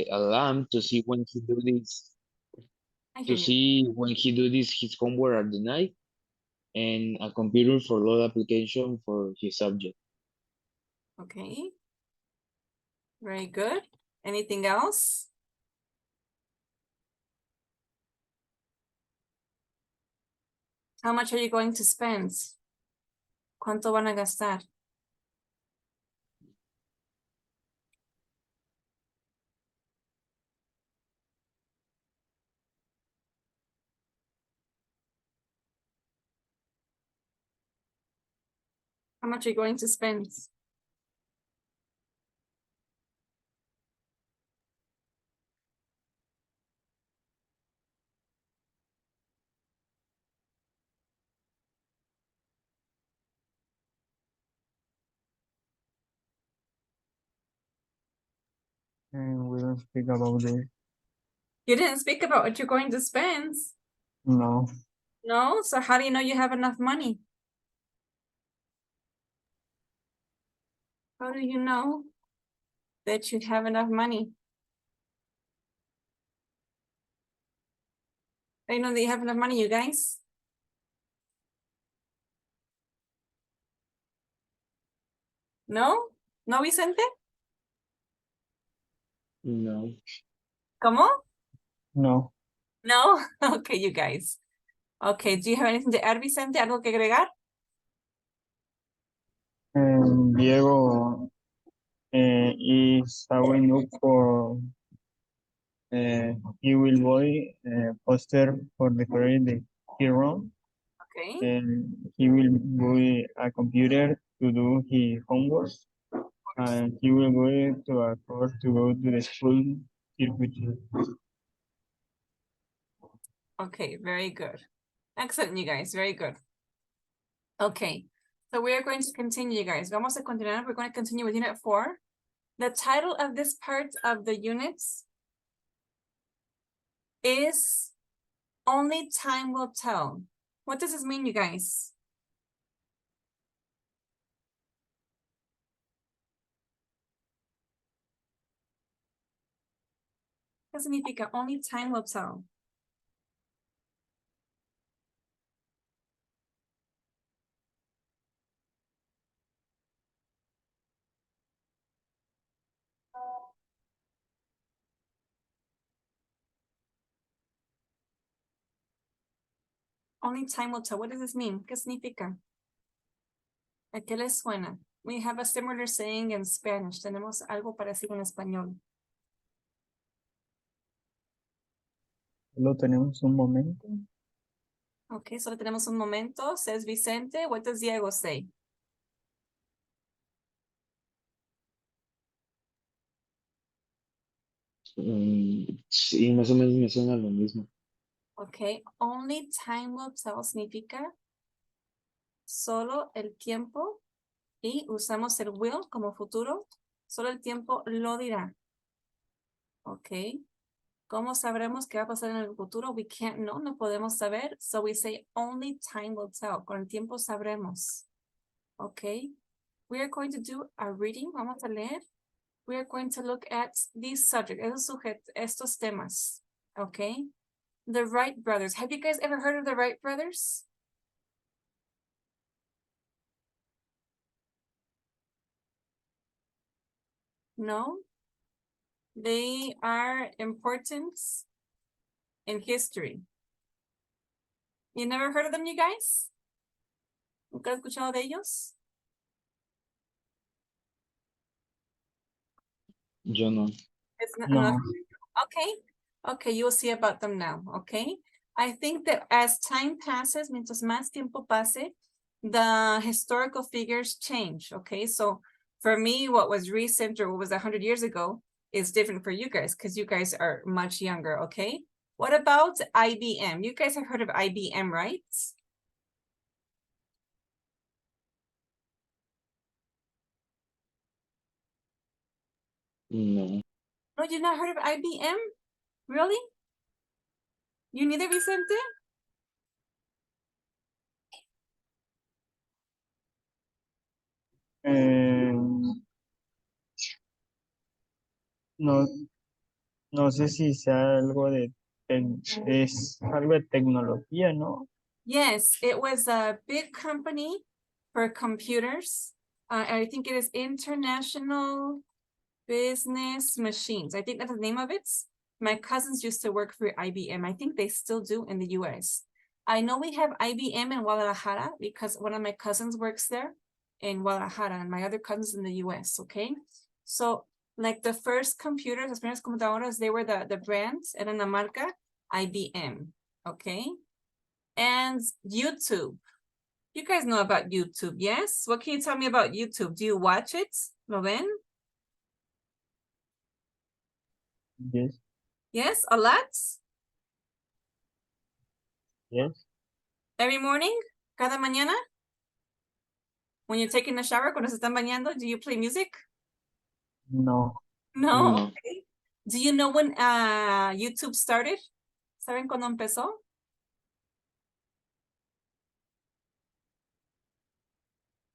alarm to see when he do this, I hear you. his homework at the night, and a computer for load application for his subject. Okay. Very good. Anything else? How much are you going to spend? ¿Cuánto van a gastar? How much are you going to spend? And we don't speak about this. You didn't speak about what you're going to spend. No. No? So how do you know you have enough money? How do you know that you have enough money? I know that you have enough money, you guys. No? No, Vicente? No. ¿Cómo? No. No? Okay, you guys. Okay, do you have anything to add, Vicente? ¿Algo que agregar? And Diego is showing up for he will buy poster for decorate the hero, Okay. and he will buy a computer to do his homework, and he will go to a course to go to the school circuit. Okay, very good. Excellent, you guys. Very good. Okay, so we are going to continue, you guys. Vamos a continuar. We're going to continue with Unit 4. The title of this part of the units is Only Time Will Tell. What does this mean, you guys? ¿Qué significa? Only time will tell. Only time will tell. What does this mean? ¿Qué significa? ¿A qué les suena? We have a similar saying in Spanish. Tenemos algo parecido en español. Lo tenemos un momento. Okay, solo tenemos un momento. Says Vicente. What does Diego say? Sí, más o menos me suena lo mismo. Okay, only time will tell significa solo el tiempo y usamos el will como futuro. Solo el tiempo lo dirá. Okay. ¿Cómo sabremos qué va a pasar en el futuro? We can't know, no podemos saber. So we say only time will tell. Con el tiempo sabremos. Okay. We are going to do a reading. Vamos a leer. We are going to look at these subjects, estos temas. Okay. The Wright brothers. Have you guys ever heard of the Wright brothers? No? They are important in history. You never heard of them, you guys? ¿Nunca has escuchado de ellos? Yo no. It's not, No. Okay. Okay, you'll see about them now, okay? I think that as time passes, mientras más tiempo pase, the historical figures change, okay? So for me, what was recent or what was 100 years ago is different for you guys because you guys are much younger, okay? What about IBM? You guys have heard of IBM, right? No. No, you've not heard of IBM? Really? You neither, Vicente? No, No sé si sea algo es algo de tecnología, ¿no? Yes, it was a big company for computers. I think it is International Business Machines. I think that's the name of it. My cousins used to work for IBM. I think they still do in the US. I know we have IBM in Guadalajara because one of my cousins works there in Guadalajara and my other cousins in the US, okay? So like the first computers, las primeras computadoras, they were the brands, eran la marca IBM, okay? And YouTube. You guys know about YouTube, yes? What can you tell me about YouTube? Do you watch it? ¿Lo ven? Yes, Yes, a lot? yes. Every morning? Cada mañana? When you're taking a shower, cuando se están bañando, do you play music? No, No. No. Okay. Do you know when YouTube started? ¿Saben cuándo empezó?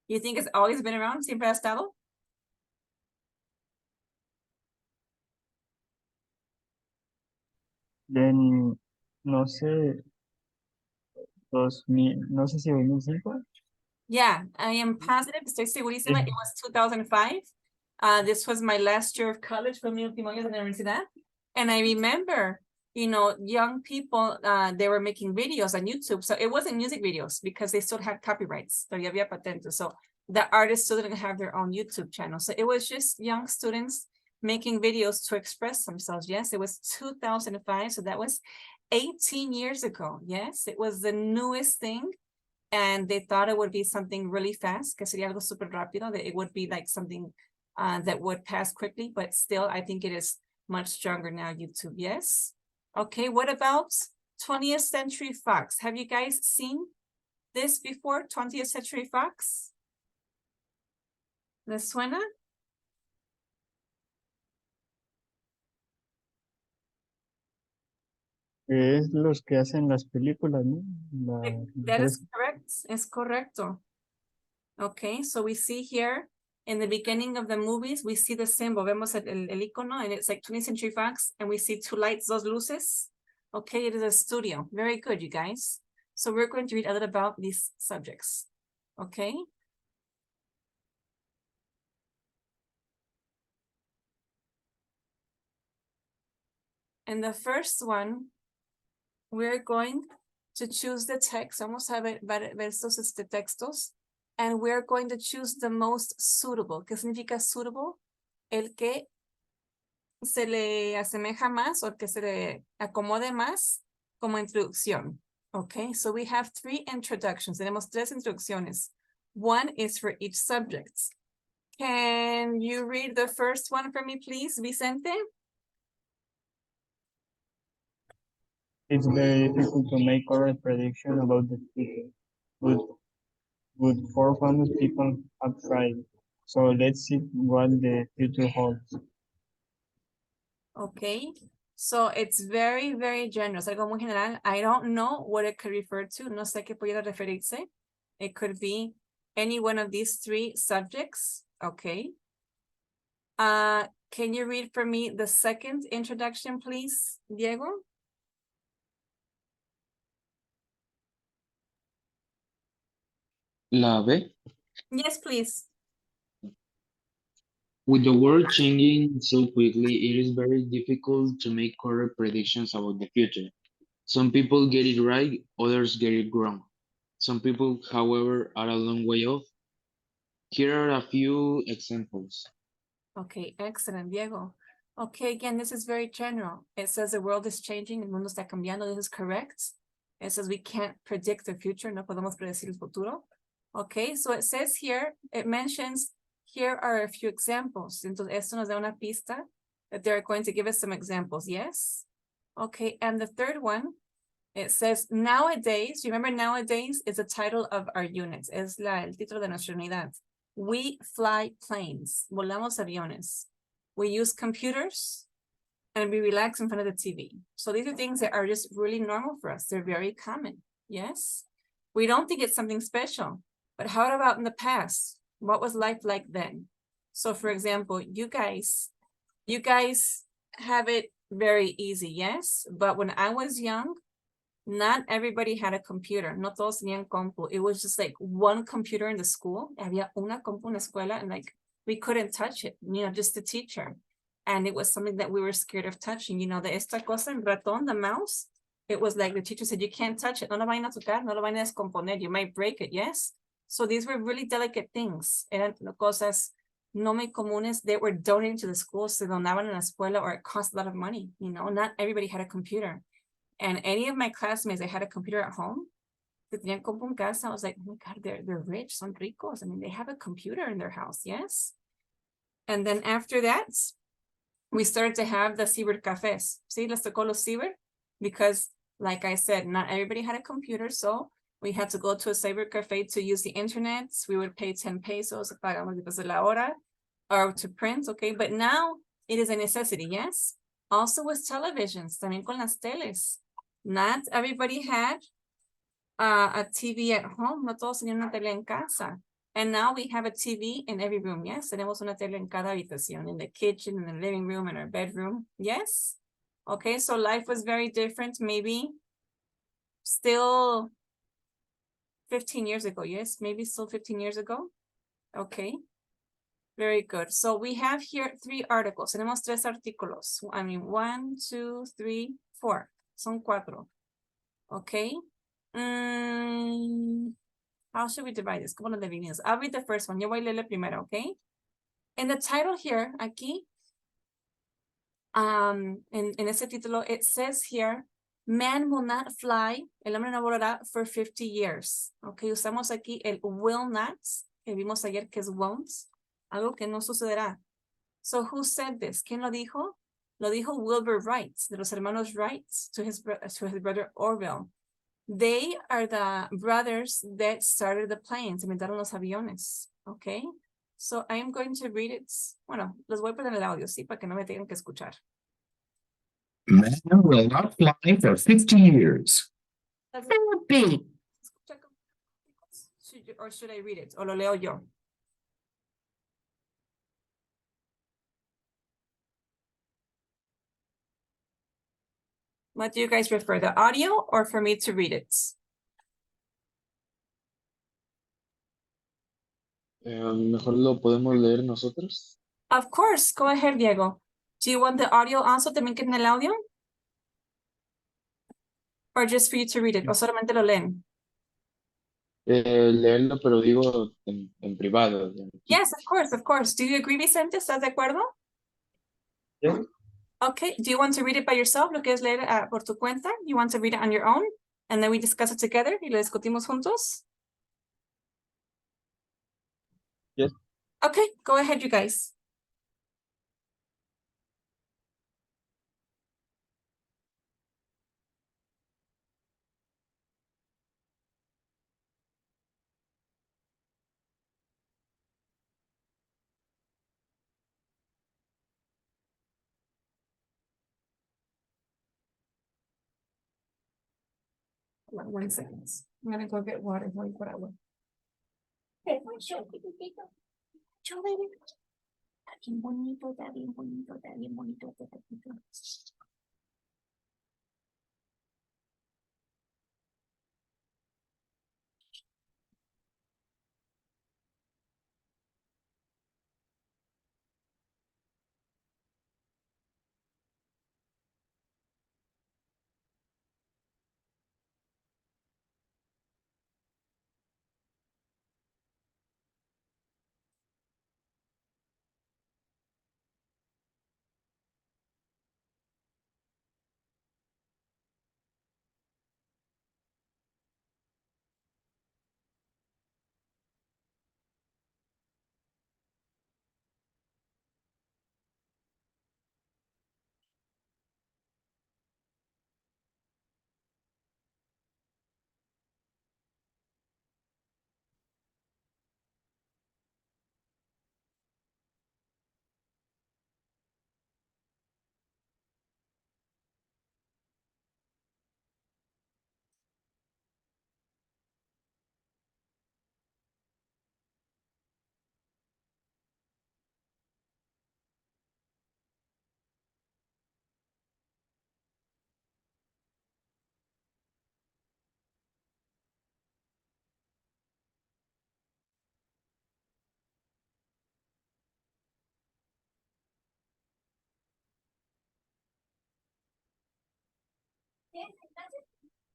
You think it's always been around? ¿Siempre ha estado? then, no sé, 2000, no sé si 2005. Yeah, I am positive. Estoy segurísima. It was 2005. This was my last year of college, fue mi último año de la universidad. And I remember, you know, young people, they were making videos on YouTube. So it wasn't music videos because they still had copyrights. Todavía había patentes. So the artists still didn't have their own YouTube channel. So it was just young students making videos to express themselves. Yes, it was 2005. So that was 18 years ago. Yes, it was the newest thing. And they thought it would be something really fast, que sería algo super rápido, that it would be like something that would pass quickly, but still, I think it is much stronger now, YouTube, yes? Okay, what about 20th Century Fox? Have you guys seen this before, 20th Century Fox? ¿Les suena? Es los que hacen las películas, ¿no? That is correct, es correcto. Okay, so we see here in the beginning of the movies, we see the symbol, vemos el icono, and it's like 20th Century Fox, and we see two lights, dos luces. Okay, it is a studio. Very good, you guys. So we're going to read a little about these subjects. Okay. And the first one, we're going to choose the text. Vamos a ver estos textos. And we're going to choose the most suitable. ¿Qué significa suitable? El que se le asemeja más o que se le acomode más como introducción. Okay, so we have 3 introductions. Tenemos 3 introducciones. One is for each subject. Can you read the first one for me, please, Vicente? It's very difficult to make correct prediction about the future, but 400 people have tried. So let's see what the future holds. Okay, so it's very, very general. Es algo muy general. I don't know what it could refer to. No sé qué pudiera referirse. It could be any one of these 3 subjects. Okay. Can you read for me the second introduction, please, Diego? La B. Yes, please. With the world changing so quickly, it is very difficult to make correct predictions about the future. Some people get it right, others get it wrong. Some people, however, are a long way off. Here are a few examples. Okay, excellent, Diego. Okay, again, this is very general. It says the world is changing, el mundo está cambiando. This is correct. It says we can't predict the future, no podemos predecir el futuro. Okay, so it says here, it mentions, here are a few examples. Entonces, esto nos da una pista that they're going to give us some examples, yes? Okay, and the third one, it says nowadays, remember nowadays is the title of our unit, es el título de nuestra unidad. We fly planes, volamos aviones. We use computers and we relax in front of the TV. So these are things that are just really normal for us. They're very common, yes? We don't think it's something special, but how about in the past? What was life like then? So for example, you guys have it very easy, yes. But when I was young, not everybody had a computer. No todos tenían compu. It was just like one computer in the school. Había una compu en la escuela, and like we couldn't touch it, just the teacher. And it was something that we were scared of touching. De esta cosa, el ratón, the mouse. It was like the teacher said, you can't touch it. No lo vayan a tocar, no lo vayan a descomponer. You might break it, yes? So these were really delicate things. Eran cosas no muy comunes. They were donated to the school, se donaban en la escuela, or it cost a lot of money. Not everybody had a computer. And any of my classmates that had a computer at home, que tenían compu en casa, I was like, oh my God, they're rich, son ricos. I mean, they have a computer in their house, yes? And then after that, we started to have the cyber cafes. See, les tocó los cyber, because like I said, not everybody had a computer, so we had to go to a cyber cafe to use the internet. We would pay 10 pesos, pagamos de la hora, or to print, okay? But now it is a necessity, yes? Also with televisions, también con las teles. Not everybody had a TV at home. No todos tenían una tele en casa. And now we have a TV in every room, yes? Tenemos una tele en cada habitación, in the kitchen, in the living room, in our bedroom, yes? Okay, so life was very different, maybe still 15 years ago, yes? Maybe still 15 years ago? Okay, very good. So we have here 3 articles. Tenemos 3 artículos. I mean, 1, 2, 3, 4. Son 4. Okay. How should we divide this? ¿Cómo lo dividimos? I'll read the first one. Yo voy a leer primero, okay? In the title here, aquí, en ese título, it says here, man will not fly, el hombre no volará for 50 years. Okay, usamos aquí el will not, que vimos ayer que es won't, algo que no sucederá. So who said this? ¿Quién lo dijo? Lo dijo Wilbur Wright, de los hermanos Wright, to his brother Orville. They are the brothers that started the planes, inventaron los aviones, okay? So I'm going to read it. Bueno, los voy a poner el audio, sí, para que no me tengan que escuchar. Man will not fly for 50 years. Escucha or should I read it? O lo leo yo. What do you guys prefer, the audio or for me to read it? Mejor lo podemos leer nosotros. Of course, go ahead, Diego. Do you want the audio also también que en el audio? Or just for you to read it? O solamente lo leen? Leerlo, pero digo en privado. Yes, of course, of course. Do you agree, Vicente? ¿Estás de acuerdo? Yeah. Okay, do you want to read it by yourself? ¿Lo quieres leer por tu cuenta? You want to read it on your own? And then we discuss it together y lo discutimos juntos? Yes. Okay, go ahead, you guys. Hold on 1 second. I'm gonna go get water. Voy por agua. Okay, show. Show, baby. Está bien bonito, está bien bonito, está bien bonito, está bien bonito.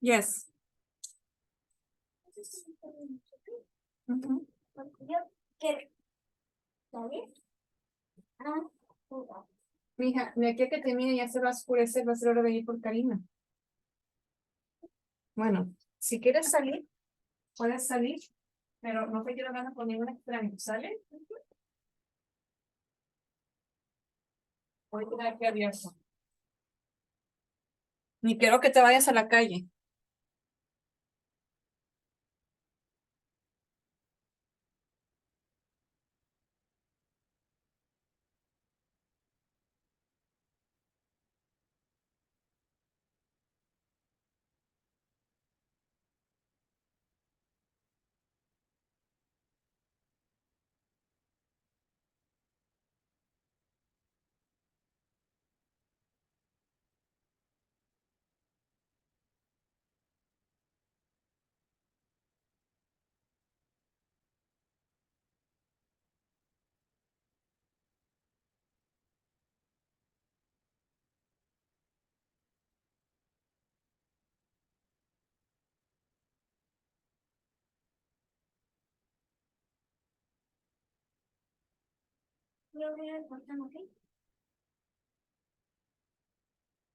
Yes. Ujú. Mija, de aquí a que termine ya se va a oscurecer, va a ser hora de ir por Karina. Bueno, si quieres salir, puedes salir, pero no te quiero ganar con ningún extraño, ¿sale? Voy a quedar aquí abierto. Ni quiero que te vayas a la calle.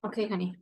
Okay, honey.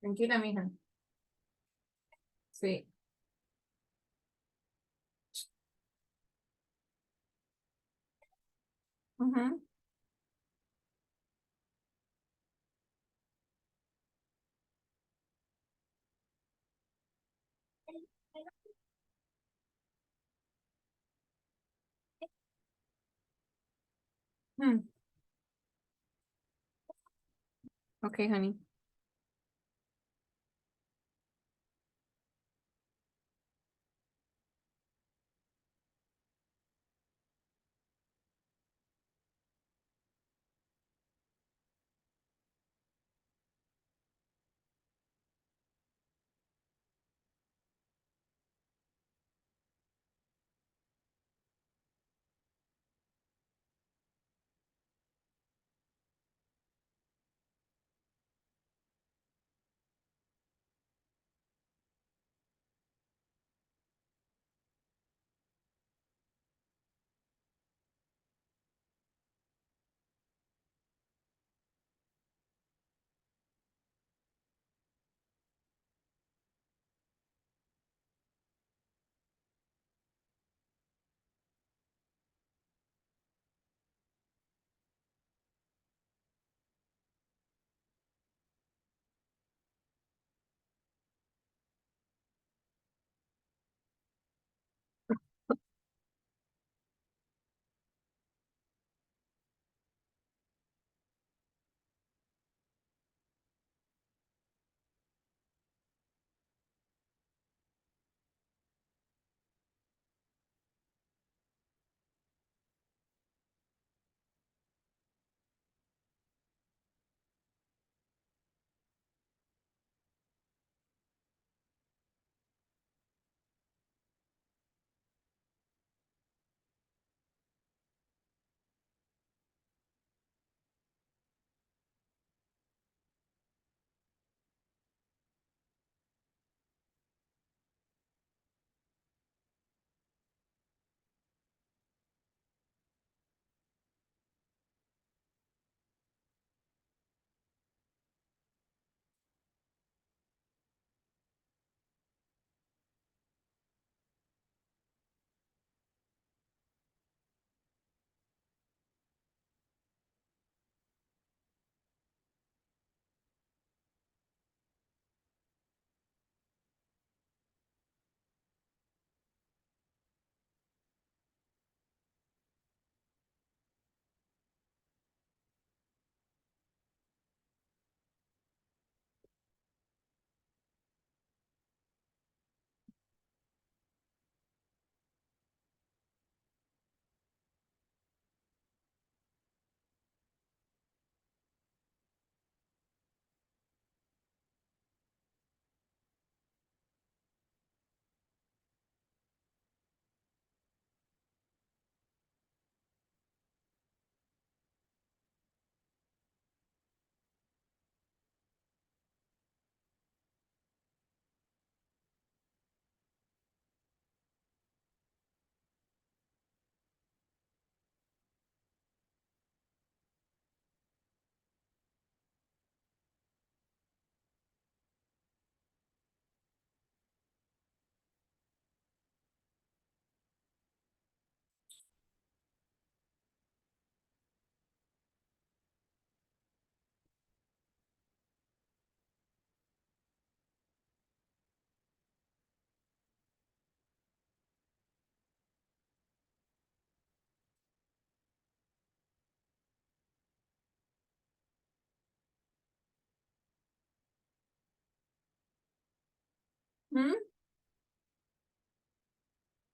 Tranquila, mija. Sí. Ujú. Mm. Okay, honey.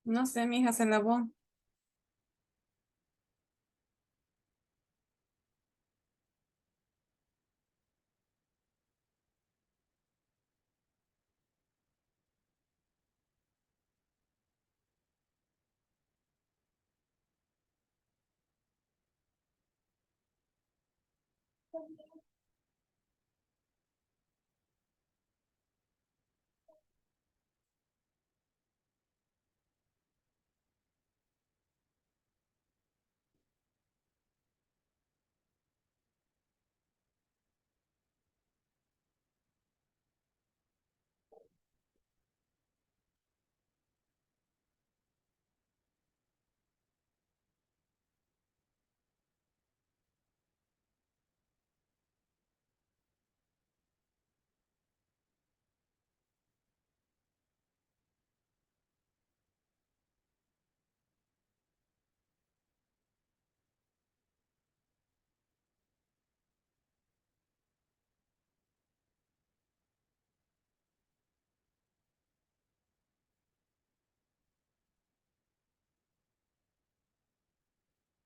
No sé, mi hija se lavó.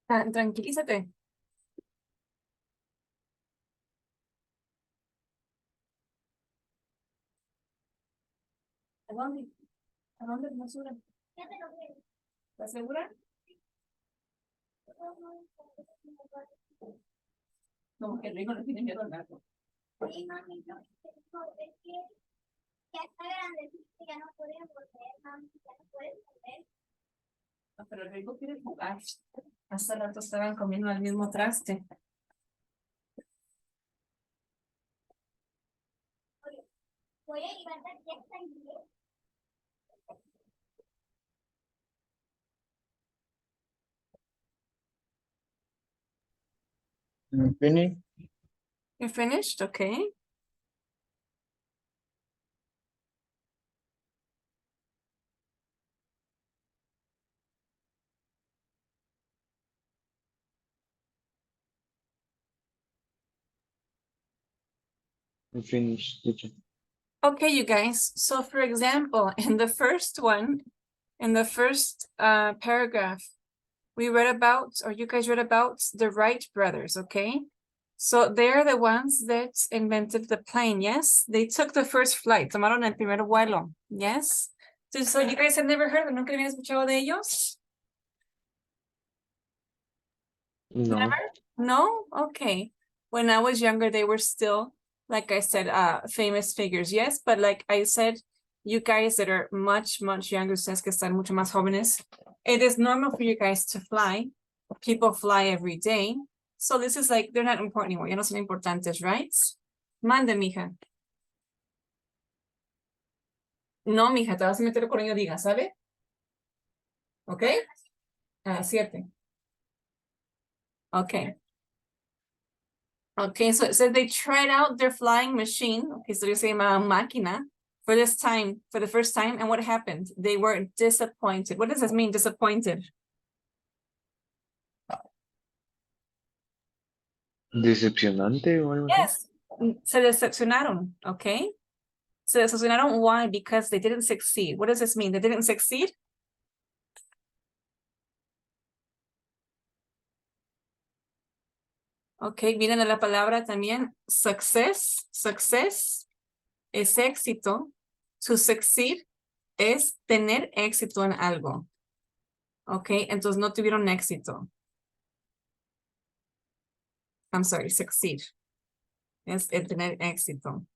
Tranquilízate. ¿A dónde? ¿A dónde basura? ¿Estás segura? Como que Rico no tiene miedo al gato. Sí, mami, no. Es que ya está grande, ya no puede volver, mami, ya no puede volver. No, pero Rico quiere jugar. Hace rato estaban comiendo al mismo traste. Voy a llevar ya está en 10. Finish. You finished? Okay. I finished, teacher. Okay, you guys. So for example, in the first one, in the first paragraph, we read about, or you guys read about the Wright brothers, okay? So they're the ones that invented the plane, yes? They took the first flight, tomaron el primer vuelo, yes? So you guys have never heard, ¿nunca habían escuchado de ellos? No. No? Okay. When I was younger, they were still, like I said, famous figures, yes? But like I said, you guys that are much, much younger, ustedes que están mucho más jóvenes, it is normal for you guys to fly. People fly every day. So this is like, they're not important anymore. Ya no son importantes, right? Mande, mija. No, mija, te vas a meter con ello, diga, ¿sabe? Okay? 7. Okay. Okay, so it said they tried out their flying machine. Okay, so se llama máquina for this time, for the first time. And what happened? They were disappointed. What does this mean, disappointed? Decepcionante o algo así. Yes, se decepcionaron, okay? Se decepcionaron, why? Because they didn't succeed. What does this mean? They didn't succeed? Okay, viene de la palabra también success. Success es éxito. To succeed es tener éxito en algo. Okay, entonces no tuvieron éxito. I'm sorry, succeed. Es el tener éxito.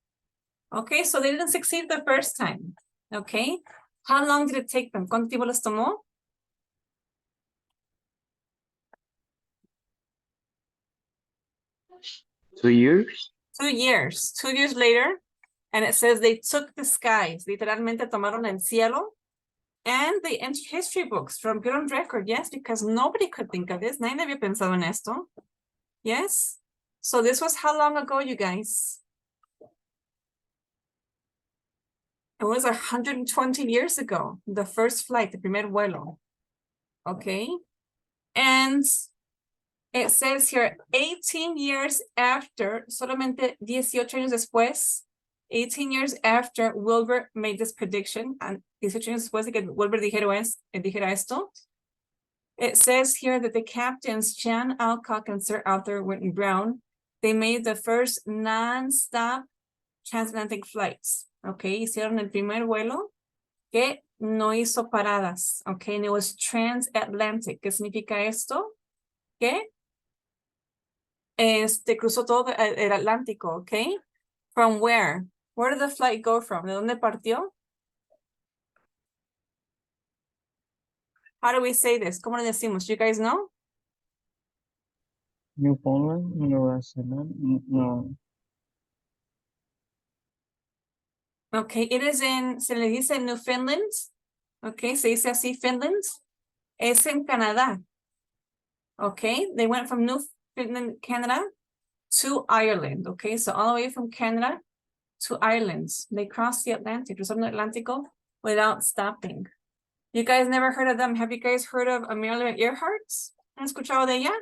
Okay, so they didn't succeed the first time. Okay, how long did it take them? ¿Cuánto tiempo les tomó? ¿2 years? 2 years. 2 years later, and it says they took the skies. Literalmente tomaron el cielo. And they entered history books from good on record, yes, because nobody could think of this. Nadie había pensado en esto. Yes. So this was how long ago, you guys? It was 120 years ago, the first flight, the primer vuelo. Okay. And it says here, 18 years after, solamente 18 años después, 18 years after Wilbur made this prediction, and 18 años después de que Wilbur dijera esto, it says here that the captains Jan Alcock and Sir Arthur Winton Brown, they made the first non-stop transatlantic flights. Okay, hicieron el primer vuelo que no hizo paradas. Okay, and it was transatlantic. ¿Qué significa esto? Que cruzó todo el Atlántico. Okay, from where? Where did the flight go from? ¿De dónde partió? How do we say this? ¿Cómo le decimos? You guys know? Newfoundland, Nueva Zelanda, no. Okay, it is se le dice Newfoundland. Okay, se dice así Finland. Es en Canadá. Okay, they went from Newfoundland, Canada to Ireland. Okay, so all the way from Canada to Ireland. They crossed the Atlantic, cruzaron el Atlántico without stopping. You guys never heard of them? Have you guys heard of Amelia Earhart? ¿Han escuchado de ella?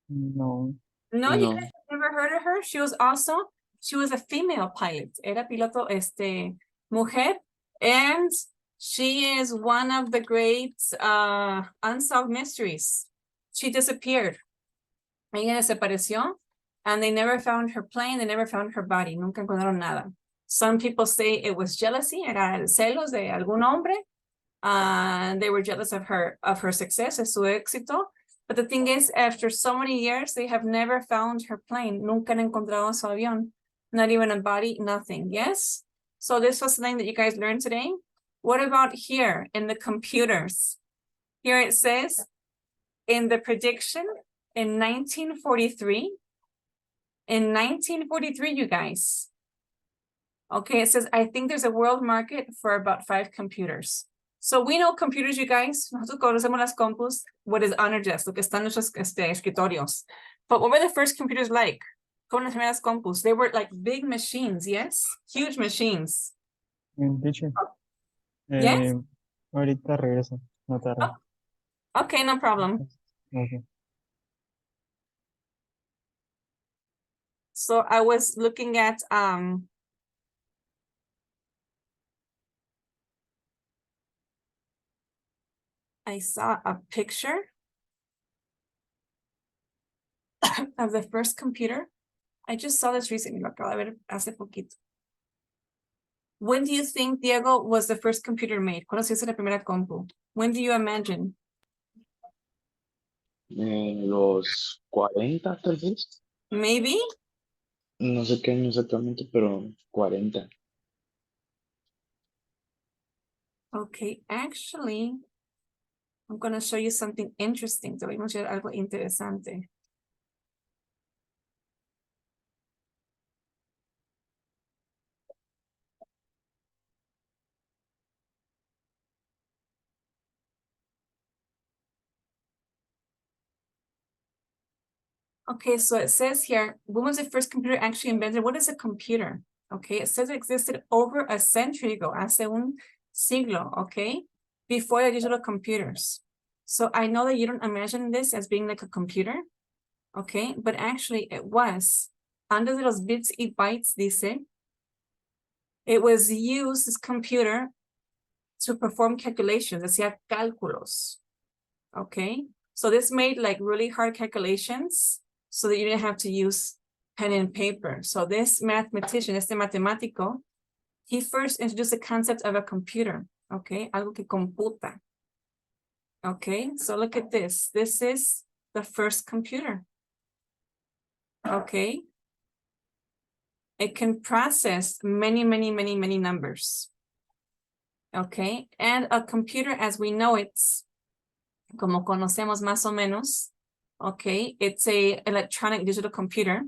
No. No, you No. guys never heard of her? She was a female pilot. Era piloto, mujer. And she is one of the great unsolved mysteries. She disappeared. Ella desapareció. And they never found her plane. They never found her body. Nunca encontraron nada. Some people say it was jealousy. Era el celos de algún hombre. They were jealous of her success, de su éxito. But the thing is, after so many years, they have never found her plane. Nunca han encontrado su avión. Not even a body, nothing. Yes? So this was something that you guys learned today. What about here in the computers? Here it says, in the prediction in 1943, you guys. Okay, it says, I think there's a world market for about 5 computers. So we know computers, you guys. Nosotros conocemos las compus, what is on our desk, lo que están en nuestros escritorios. But what were the first computers like? ¿Cómo las primeras compus? They were like big machines, yes? Huge machines. Teacher. Yes? Ahorita regreso. No tarda. Okay, no problem. Okay. So I was looking at I saw a picture of the first computer. I just saw this recently, lo acabo de ver hace poquito. When do you think, Diego, was the first computer made? ¿Cuándo se hizo la primera compu? When do you imagine? Los 40 tal vez. Maybe? No sé qué año exactamente, pero 40. Okay, actually, I'm going to show you something interesting. Te voy a mostrar algo interesante. Okay, so it says here, when was the first computer actually invented? What is a computer? Okay, it says it existed over a century ago, hace un siglo, okay, before the digital computers. So I know that you don't imagine this as being like a computer, okay, but actually it was. Antes de los bits y bytes, dice, it was used, this computer, to perform calculations, hacía cálculos, okay? So this made like really hard calculations so that you didn't have to use pen and paper. So this mathematician, este matemático, he first introduced the concept of a computer, okay? Algo que computa. Okay, so look at this. This is the first computer. Okay. It can process many, many, many, many numbers. Okay, and a computer as we know it's, como conocemos más o menos, okay, it's a electronic digital computer.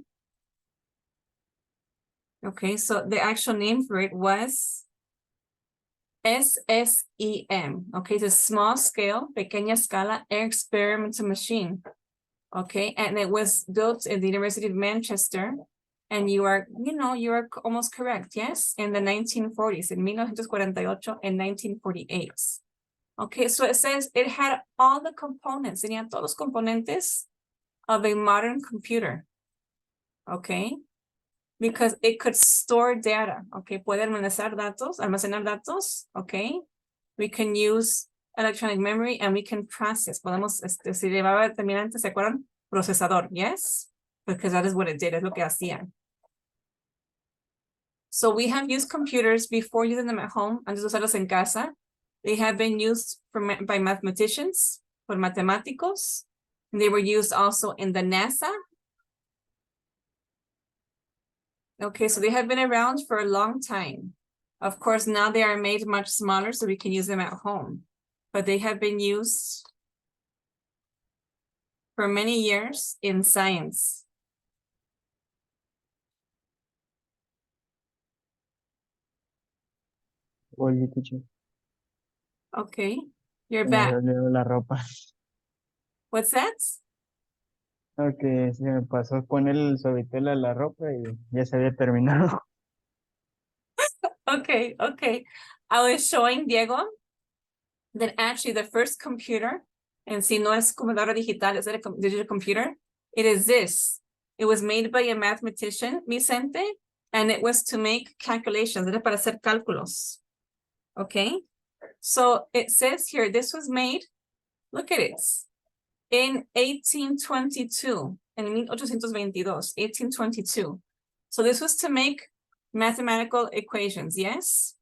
Okay, so the actual name for it was SSEM. Okay, it's a small scale, pequeña escala experimental machine. Okay, and it was built in the University of Manchester. And you are almost correct, yes? In the 1940s, in 1948 and 1948. Okay, so it says it had all the components, tenía todos los componentes of a modern computer. Okay. Because it could store data. Okay. Puede almacenar datos. Okay. We can use electronic memory and we can process. Podemos, si llevaba determinante, ¿se acuerdan? Procesador. Yes. Because that is what it did. Es lo que hacía. So we have used computers before using them at home, antes de usarlos en casa. They have been used by mathematicians, por matemáticos. They were used also in the NASA. Okay, so they have been around for a long time. Of course, now they are made much smaller so we can use them at home. But they have been used for many years in science. Oye, teacher, Okay, you're me back. dolió la ropa. What's that? Ok, se me pasó poner el suavitel a la ropa y ya se había terminado. Okay, okay. I was showing Diego that actually the first computer, and si no es computadora digital, is it a digital computer? It is this. It was made by a mathematician, Vicente, and it was to make calculations. Era para hacer cálculos. Okay. So it says here, this was made, look at it, in 1822, en 1822, 1822. So this was to make mathematical equations, yes?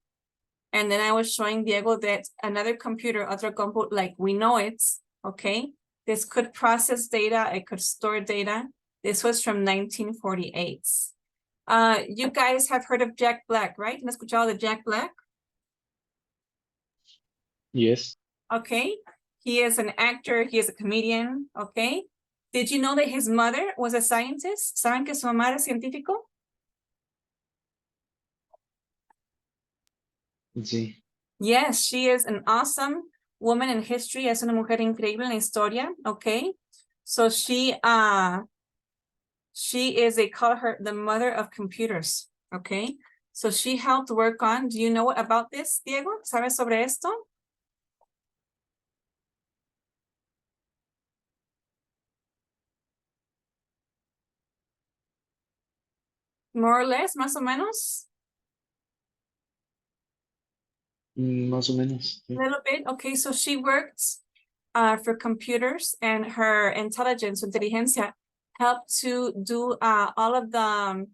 And then I was showing Diego that another computer, other computer, like we know it, okay? This could process data, it could store data. This was from 1948. You guys have heard of Jack Black, right? ¿Han escuchado de Jack Black? Yes. Okay, he is an actor, he is a comedian, okay? Did you know that his mother was a scientist? ¿Saben que su mamá era científico? Sí. Yes, she is an awesome woman in history. Es una mujer increíble en la historia, okay? So she is, they call her the mother of computers, okay? So she helped work on, do you know about this, Diego? ¿Sabes sobre esto? More or less, más o menos? Más o menos. A little bit. Okay, so she worked for computers, and her intelligence, inteligencia, helped to do all of the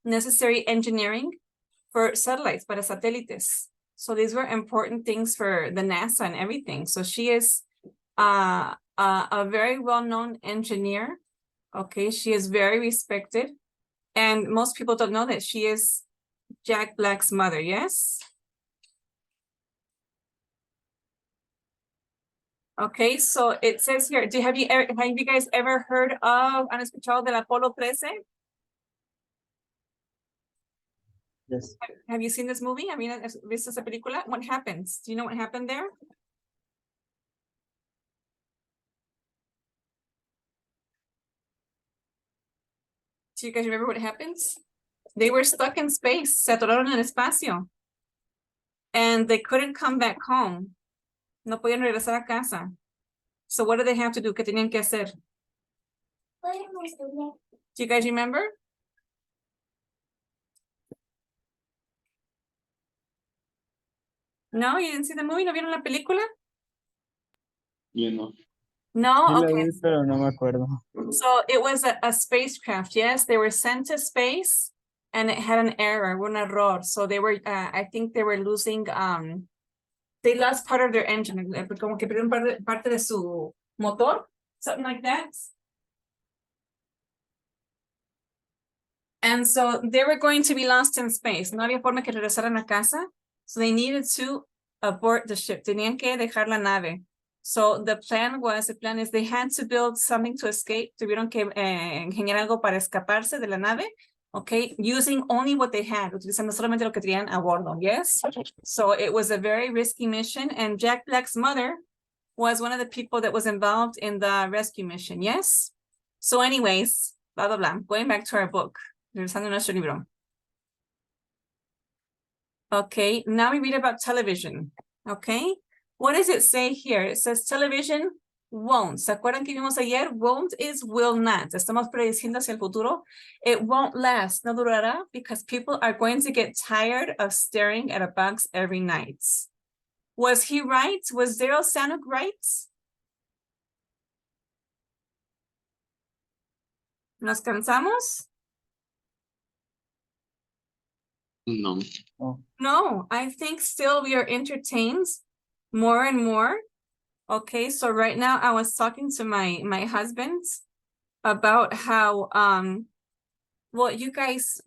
necessary engineering for satellites, para satélites. So these were important things for the NASA and everything. So she is a very well-known engineer. Okay, she is very respected. And most people don't know that she is Jack Black's mother, yes? Okay, so it says here, have you guys ever heard of, han escuchado del Apolo 13? Yes. Have you seen this movie? I mean, ¿has visto esa película? What happens? Do you know what happened there? Do you guys remember what happens? They were stuck in space, se atoraron en el espacio. And they couldn't come back home. No podían regresar a casa. So what did they have to do? ¿Qué tenían que hacer? Do you guys remember? No, you didn't see the movie? ¿No vieron la película? You know. No, Sí la okay. vi, pero no me acuerdo. So it was a spacecraft. Yes, they were sent to space and it had an error, un error. So they were, I think they were losing, they lost part of their engine, como que perdieron parte de su motor, something like that. And so they were going to be lost in space. No había forma que regresaran a casa. So they needed to abort the ship. Tenían que dejar la nave. So the plan is they had to build something to escape. Tuvieron que ingeniar algo para escaparse de la nave. Okay, using only what they had, utilizando solamente lo que tenían a bordo, yes? So it was a very risky mission, and Jack Black's mother was one of the people that was involved in the rescue mission, yes? So anyways, blah, blah, blah. Going back to our book. Regresando a nuestro libro. Okay, now we read about television. Okay, what does it say here? It says television Won't. ¿Se acuerdan que vimos ayer? Won't is will not. Estamos prediciendo hacia el futuro. It won't last. No durará because people are going to get tired of staring at a box every night. Was he right? Was Daryl Sanuk right? ¿Nos cansamos? No. No, I think still we are entertained more and more. Okay, so right now I was talking to my husband about how well, you guys,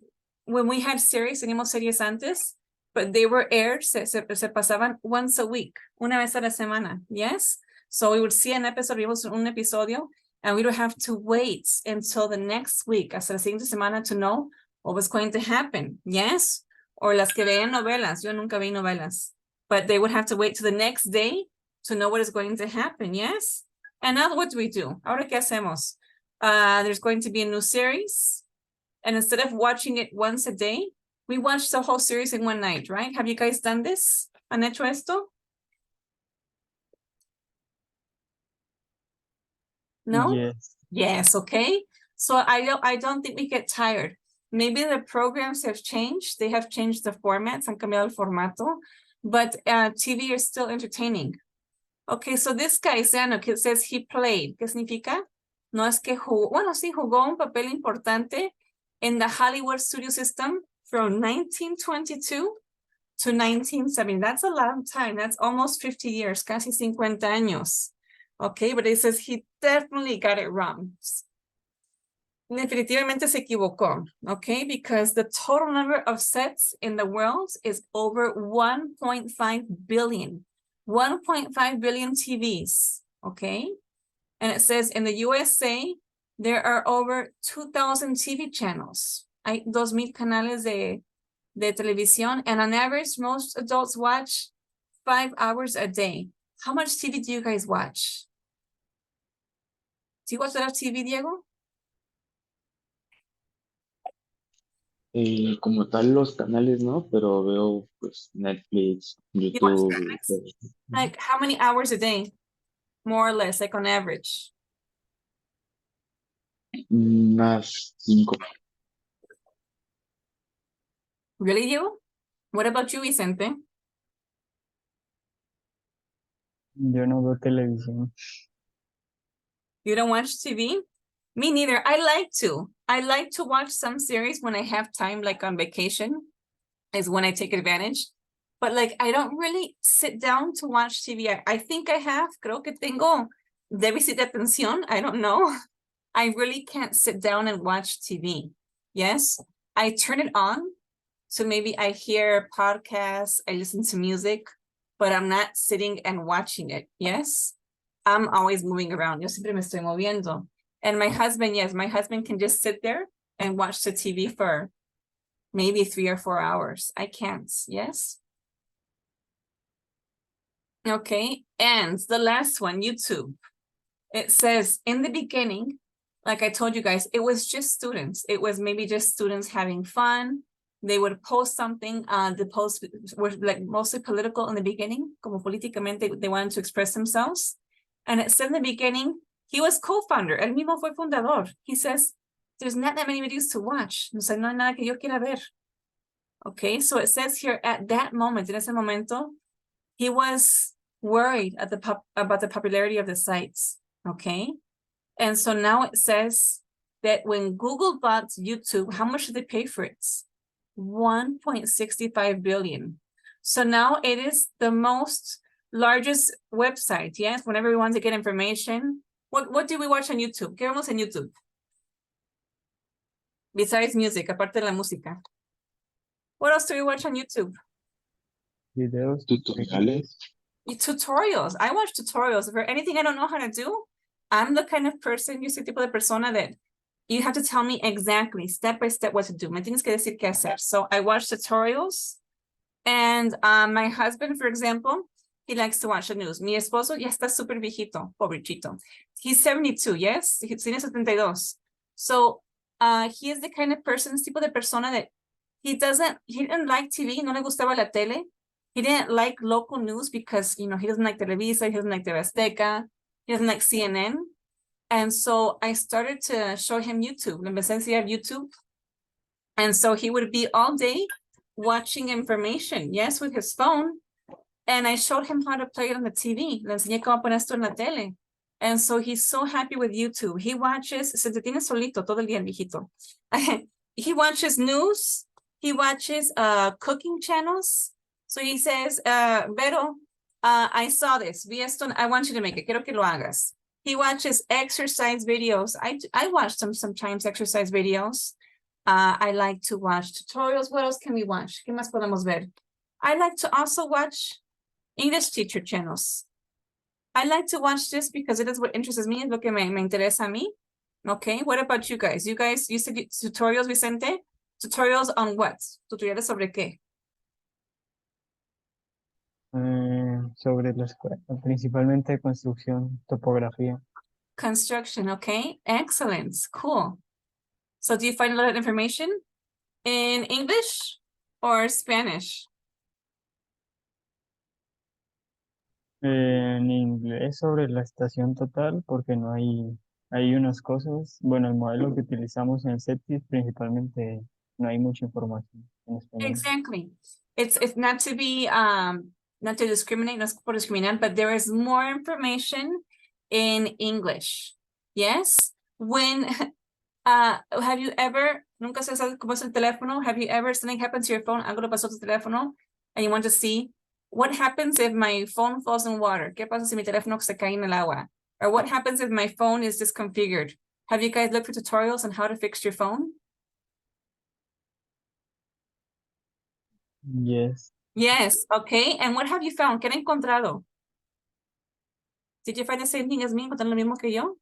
when we had series, teníamos series antes, but they were aired, se pasaban once a week, una vez a la semana, yes? So we would see an episode, vimos un episodio, and we would have to wait until the next week, hasta la siguiente semana, to know what was going to happen, yes? Or las que veían novelas, yo nunca vi novelas, but they would have to wait to the next day to know what is going to happen, yes? And now what do we do? Ahora qué hacemos? There's going to be a new series, and instead of watching it once a day, we watch the whole series in one night, right? Have you guys done this? ¿Han hecho esto? No? Yes. Yes, okay. So I don't think we get tired. Maybe the programs have changed. They have changed the formats, han cambiado el formato, but TV is still entertaining. Okay, so this guy, Zanuck, it says he played. ¿Qué significa? No es que jugó, bueno, sí, jugó un papel importante in the Hollywood studio system from 1922 to 1970. That's a long time. That's almost 50 years, casi 50 años. Okay, but it says he definitely got it wrong. Definitivamente se equivocó, okay? Because the total number of sets in the world is over 1.5 billion. 1.5 billion TVs, okay? And it says in the USA, there are over 2,000 TV channels. Hay 2,000 canales de televisión, and on average, most adults watch 5 hours a day. How much TV do you guys watch? Do you watch a lot of TV, Diego? Como tal los canales, ¿no? Pero veo pues Netflix, YouTube. Netflix? Like how many hours a day? More or less, like on average. Unas 5. Really, you? What about you, Vicente? Yo no veo televisión. You don't watch TV? Me neither. I like to watch some series when I have time, like on vacation, is when I take advantage. But like, I don't really sit down to watch TV. I think I have, creo que tengo déficit de atención. I don't know. I really can't sit down and watch TV. Yes, I turn it on. So maybe I hear podcasts, I listen to music, but I'm not sitting and watching it. Yes, I'm always moving around. Yo siempre me estoy moviendo. And my husband, yes, my husband can just sit there and watch the TV for maybe 3 or 4 hours. I can't, yes. Okay, and the last one, YouTube. It says in the beginning, like I told you guys, it was just students. It was maybe just students having fun. They would post something. The posts were like mostly political in the beginning, como políticamente they wanted to express themselves. And it said in the beginning, he was co-founder, el mismo fue fundador. He says, there's not that many videos to watch. No sé, no hay nada que yo quiera ver. Okay, so it says here at that moment, en ese momento, he was worried at about the popularity of the sites. Okay, and so now it says that when Google bought YouTube, how much did they pay for it? 1.65 billion. So now it is the most largest website. Yes, whenever we want to get information. What do we watch on YouTube? ¿Qué vemos en YouTube? Besides music, aparte de la música. What else do we watch on YouTube? Videos. Tutoriales. Tutorials. I watch tutorials. For anything I don't know how to do, I'm the kind of person, yo soy tipo de persona that you have to tell me exactly, step by step, what to do. Me tienes que decir qué hacer. So I watch tutorials. And my husband, for example, he likes to watch the news. Mi esposo ya está súper viejito, pobrecito. He's 72, yes? Tiene 72. So he is the kind of person, tipo de persona that he didn't like TV, no le gustaba la tele. He didn't like local news because, you know, he doesn't like Televisa, he doesn't like TV Azteca. He doesn't like CNN. And so I started to show him YouTube. Le empecé a enseñar YouTube. And so he would be all day watching information, yes, with his phone. And I showed him how to play it on the TV. Le enseñé cómo poner esto en la tele. And so he's so happy with YouTube. He watches, se detiene solito todo el día, viejito. He watches news. He watches cooking channels. So he says, Vero, I saw this. Vi esto, I want you to make it. Quiero que lo hagas. He watches exercise videos. I watch sometimes exercise videos. I like to watch tutorials. What else can we watch? ¿Qué más podemos ver? I like to also watch English teacher channels. I like to watch this because it is what interests me, es lo que me interesa a mí. Okay, what about you guys? You said tutorials, Vicente? Tutorials on what? Tutoriales sobre qué? Sobre la escuela, principalmente construcción, topografía. Construction, okay, excellent, cool. So do you find a lot of information in English or Spanish? En inglés sobre la estación total, porque no hay unas cosas, bueno, el modelo que utilizamos en el CETIS principalmente no hay mucha información en español. Exactly. It's not to be not to discriminate, no es por discriminar, but there is more information in English. Yes. When have you ever, nunca se sabe cómo es el teléfono? Have you ever, something happens to your phone, algo le pasó a tu teléfono, and you want to see what happens if my phone falls in water? ¿Qué pasa si mi teléfono se cae en el agua? Or what happens if my phone is disconfigured? Have you guys looked for tutorials on how to fix your phone? Yes. Yes, okay. And what have you found? ¿Qué han encontrado? Did you find the same thing as me? ¿Encontraron lo mismo que yo?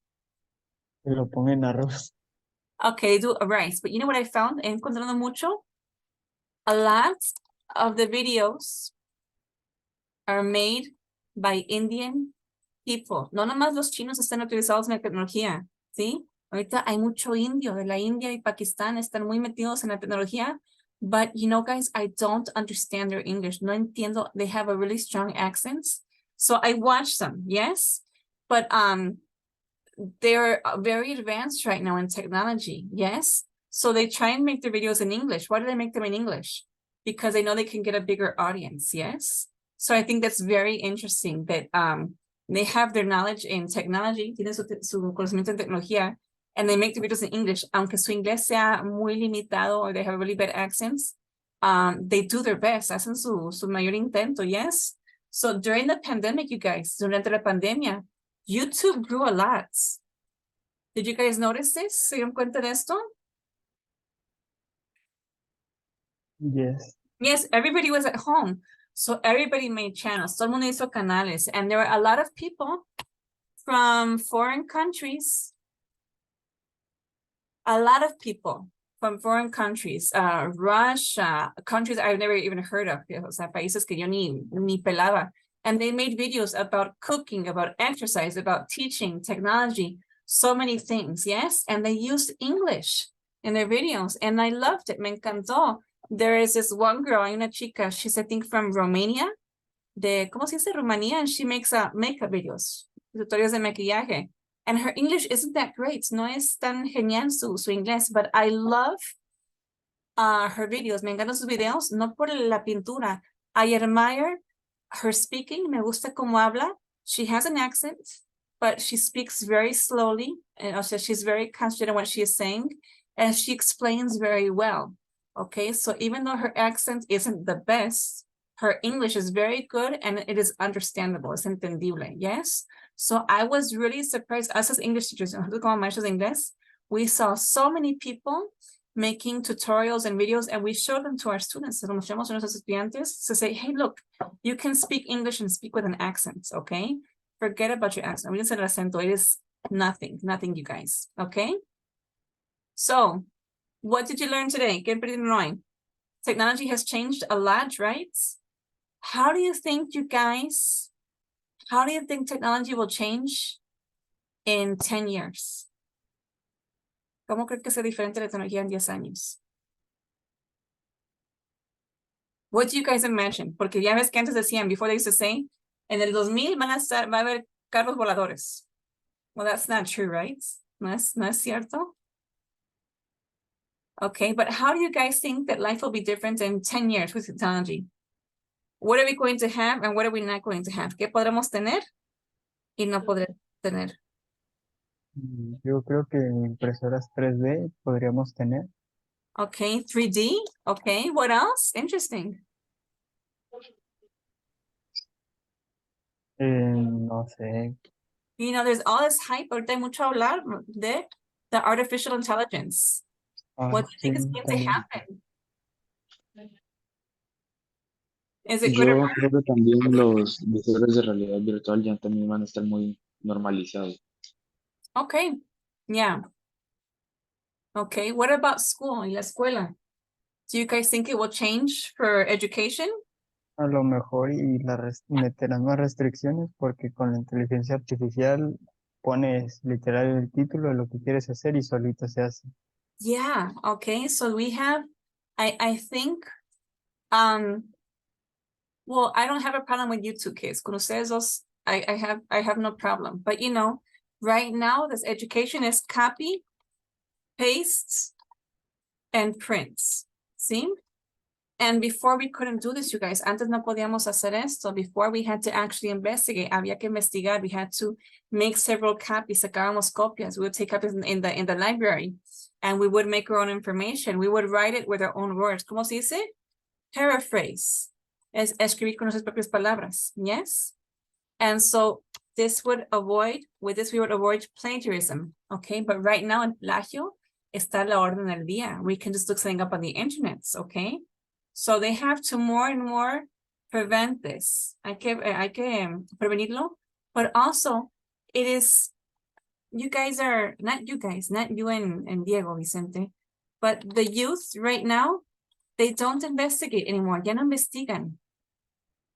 Que lo pongo en arroz. Okay, do a rice. But you know what I found? He encontrado mucho. A lot of the videos are made by Indian people. No nomás los chinos están utilizados en la tecnología, ¿sí? Ahorita hay mucho indio de la India y Pakistán están muy metidos en la tecnología. But you know, guys, I don't understand their English. No entiendo. They have a really strong accents. So I watch them, yes. But they're very advanced right now in technology, yes. So they try and make their videos in English. Why do they make them in English? Because they know they can get a bigger audience, yes. So I think that's very interesting that they have their knowledge in technology, tienen su conocimiento en tecnología, and they make the videos in English, aunque su inglés sea muy limitado or they have really bad accents, they do their best, hacen su mayor intento, yes? So during the pandemic, you guys, durante la pandemia, YouTube grew a lot. Did you guys notice this? ¿Se dieron cuenta de esto? Yes. Yes, everybody was at home. So everybody made channels. Todo el mundo hizo canales. And there were a lot of people from foreign countries. A lot of people from foreign countries, Russia, countries I've never even heard of, o sea, países que yo ni pelaba. And they made videos about cooking, about exercise, about teaching, technology, so many things, yes? And they used English in their videos, and I loved it, me encantó. There is this one girl, hay una chica, she's I think from Romania, ¿cómo se dice? Rumanía, and she makes makeup videos, tutorials de maquillaje. And her English isn't that great. No es tan genial su inglés, but I love her videos. Me encantan sus videos, no por la pintura. I admire her speaking. Me gusta cómo habla. She has an accent, but she speaks very slowly. And also she's very concentrated on what she is saying. And she explains very well. Okay, so even though her accent isn't the best, her English is very good and it is understandable. Es entendible, yes? So I was really surprised. Us as English teachers, nosotros como maestros de inglés, we saw so many people making tutorials and videos, and we showed them to our students. Se lo mostramos a nuestros estudiantes to say, hey, look, you can speak English and speak with an accent, okay? Forget about your accent. Olvídense el acento. It is nothing, you guys, okay? So, what did you learn today? ¿Qué aprendieron hoy? Technology has changed a lot, right? How do you think technology will change in 10 years? ¿Cómo creen que sea diferente la tecnología en 10 años? What do you guys imagine? Porque ya ves que antes decían, before they used to say, en el 2000 va a haber carros voladores. Well, that's not true, right? No es cierto. Okay, but how do you guys think that life will be different in 10 years with technology? What are we going to have and what are we not going to have? ¿Qué podremos tener y no podremos tener? Yo creo que impresoras 3D podríamos tener. Okay, 3D. Okay, what else? Interesting. No sé. You know, there's all this hype, ahorita hay mucho hablar de the artificial intelligence. What do you think is Sí, going to también. happen? Is it good or Yo bad? creo que también los visores de realidad virtual ya también van a estar muy normalizados. Okay, yeah. Okay, what about school y la escuela? Do you guys think it will change for education? A lo mejor y meterán más restricciones porque con la inteligencia artificial pones literal el título de lo que quieres hacer y solito se hace. Yeah, okay, so we have, I think, well, I don't have a problem with you two kids. Con ustedes dos, I have no problem. But you know, right now, this education is copy, paste, and prints. See? And before we couldn't do this, you guys, antes no podíamos hacer esto. Before we had to actually investigate, había que investigar. We had to make several copies, sacábamos copias. We would take copies in the library and we would make our own information. We would write it with our own words. ¿Cómo se dice? Paraphrase. Es escribir con nuestras propias palabras. Yes? And so this would avoid, with this we would avoid plagiarism. Okay, but right now en plagio está la orden del día. We can just look something up on the internet. Okay? So they have to more and more prevent this. Hay que prevenirlo, but also it is, you guys are, not you guys, not you and Diego Vicente, but the youth right now, they don't investigate anymore. Ya no investigan.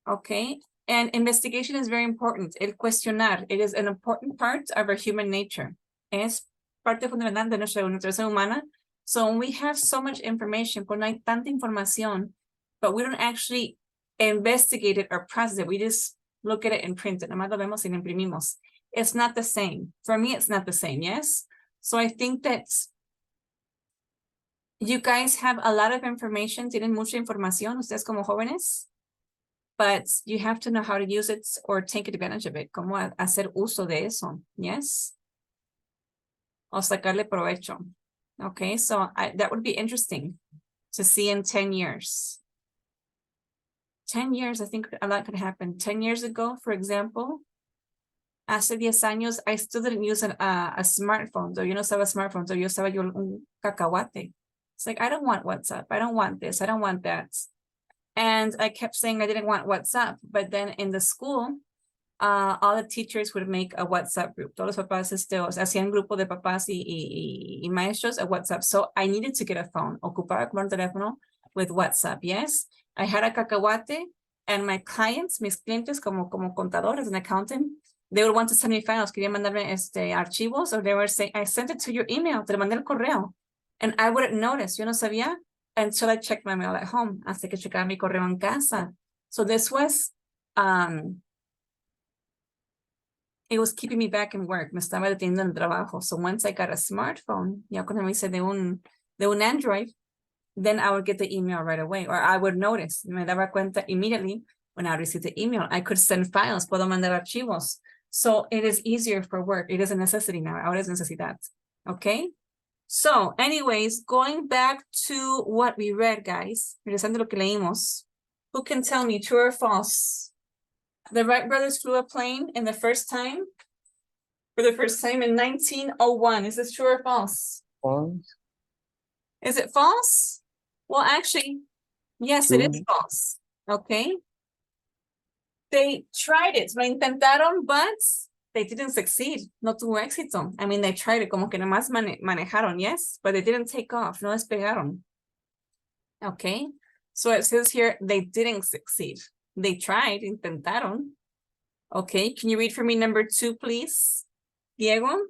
Okay, and investigation is very important. El cuestionar, it is an important part of our human nature. Es parte fundamental de nuestra naturaleza humana. So when we have so much information, cuando hay tanta información, but we don't actually investigate it or process it, we just look at it and print it. Nomás lo vemos y lo imprimimos. It's not the same. For me, it's not the same, yes? So I think that you guys have a lot of information, tienen mucha información, ustedes como jóvenes, but you have to know how to use it or take advantage of it, cómo hacer uso de eso, yes? O sacarle provecho. Okay, so that would be interesting to see in 10 years. 10 years, I think a lot could happen. 10 years ago, for example, hace 10 años, I still didn't use a smartphone. So yo no usaba smartphone, so yo usaba un cacahuate. It's like, I don't want WhatsApp. I don't want this. I don't want that. And I kept saying I didn't want WhatsApp. But then in the school, all the teachers would make a WhatsApp group. Todos los papás hacían grupo de papás y maestros a WhatsApp. So I needed to get a phone. Ocupaba como un teléfono with WhatsApp, yes. I had a cacahuate and my clients, mis clientes como contadores, an accountant, they would want to send me files. Querían mandarme archivos, or they were saying, I sent it to your email. Te lo mandé el correo. And I wouldn't notice. Yo no sabía until I checked my mail at home. Hasta que checaba mi correo en casa. So this was, it was keeping me back in work. Me estaba deteniendo en el trabajo. So once I got a smartphone, ya cuando me hice de un Android, then I would get the email right away, or I would notice. Me daba cuenta immediately when I received the email. I could send files, puedo mandar archivos. So it is easier for work. It is a necessity now. Ahora es necesidad. Okay? So anyways, going back to what we read, guys. Regresando a lo que leímos. Who can tell me true or false? The Wright brothers flew a plane for the first time in 1901. Is this true or false? False. Is it false? Well, actually, yes, it is false. Okay. They tried it, lo intentaron, but they didn't succeed. No tuvo éxito. I mean, they tried it, como que nomás manejaron, yes, but they didn't take off, no despegaron. Okay. So it says here, they didn't succeed. They tried, intentaron. Okay, can you read for me number 2, please? Diego?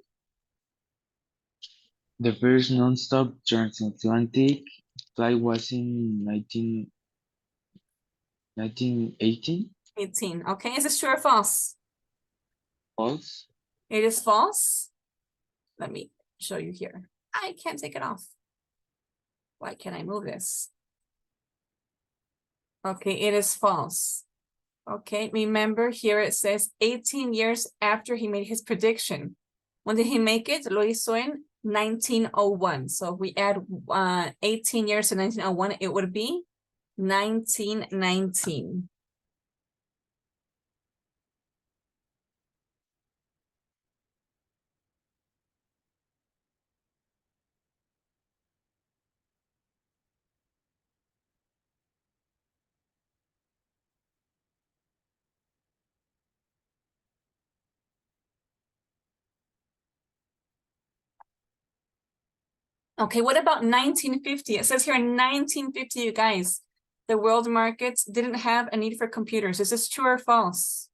The first non-stop transatlantic flight was in 1918. 18. Okay, is this true or false? False. It is false. Let me show you here. I can't take it off. Why can't I move this? Okay, it is false. Okay, remember here it says 18 years after he made his prediction. When did he make it? Lo hizo en 1901. So if we add 18 years to 1901, it would be 1919. Okay, what about 1950? It says here in 1950, you guys, the world markets didn't have a need for computers. Is this true or false?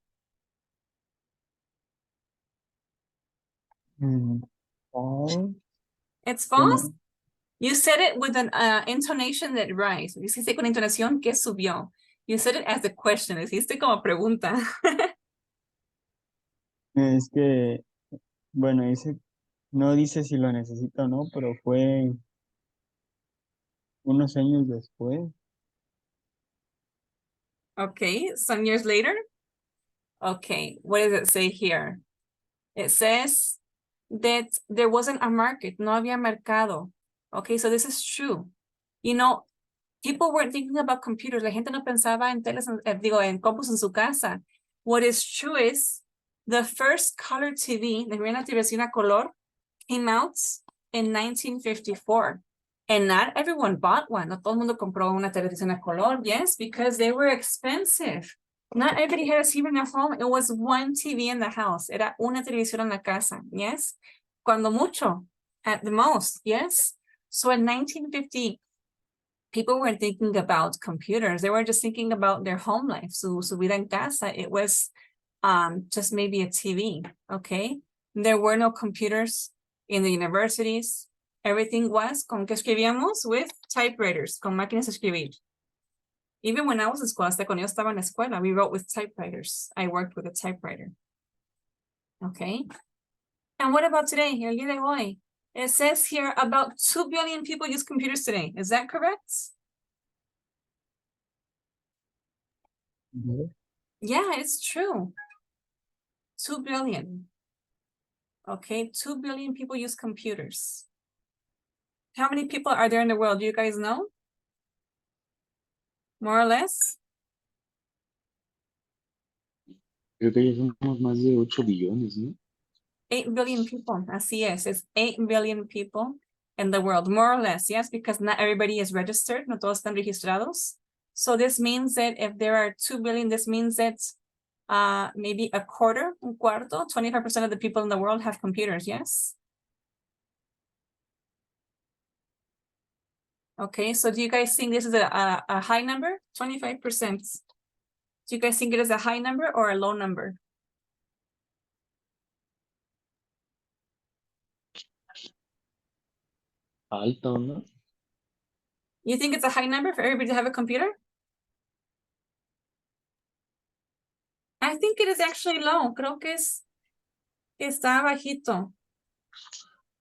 False. It's Bueno, false? You said it with an intonation that rise. Hiciste con entonación que subió. You said it as a question. Hiciste como pregunta. es que, bueno, no dice si lo necesita o no, pero fue unos años después. Okay, some years later. Okay, what does it say here? It says that there wasn't a market, no había mercado. Okay, so this is true. You know, people weren't thinking about computers. La gente no pensaba en teles, en compus en su casa. What is true is the first color TV, la primera televisión a color, came out in 1954. And not everyone bought one. No todo el mundo compró una televisión a color. Yes, because they were expensive. Not everybody had a TV in their home. It was one TV in the house. Era una televisión en la casa. Yes. Cuando mucho, at the most. Yes. So in 1950, people weren't thinking about computers. They were just thinking about their home life. Su vida en casa. It was just maybe a TV. Okay. There were no computers in the universities. Everything was con que escribíamos with typewriters, con máquinas de escribir. Even when I was in school, hasta cuando yo estaba en la escuela, we wrote with typewriters. I worked with a typewriter. Okay. And what about today? El día de hoy. It says here about 2 billion people use computers today. Is that correct? Yeah, it's true. 2 billion. Okay, 2 billion people use computers. How many people are there in the world? Do you guys know? More or less? Creo que ya somos más de 8 billones, ¿no? 8 billion people. Así es. It's 8 billion people in the world, more or less. Yes, because not everybody is registered. No todos están registrados. So this means that if there are 2 billion, this means that maybe a quarter, un cuarto, 25% of the people in the world have computers. Yes. Okay, so do you guys think this is a high number? 25%. Do you guys think it is a high number or a low number? Alto, ¿no? You think it's a high number for everybody to have a computer? I think it is actually low. Creo que está bajito.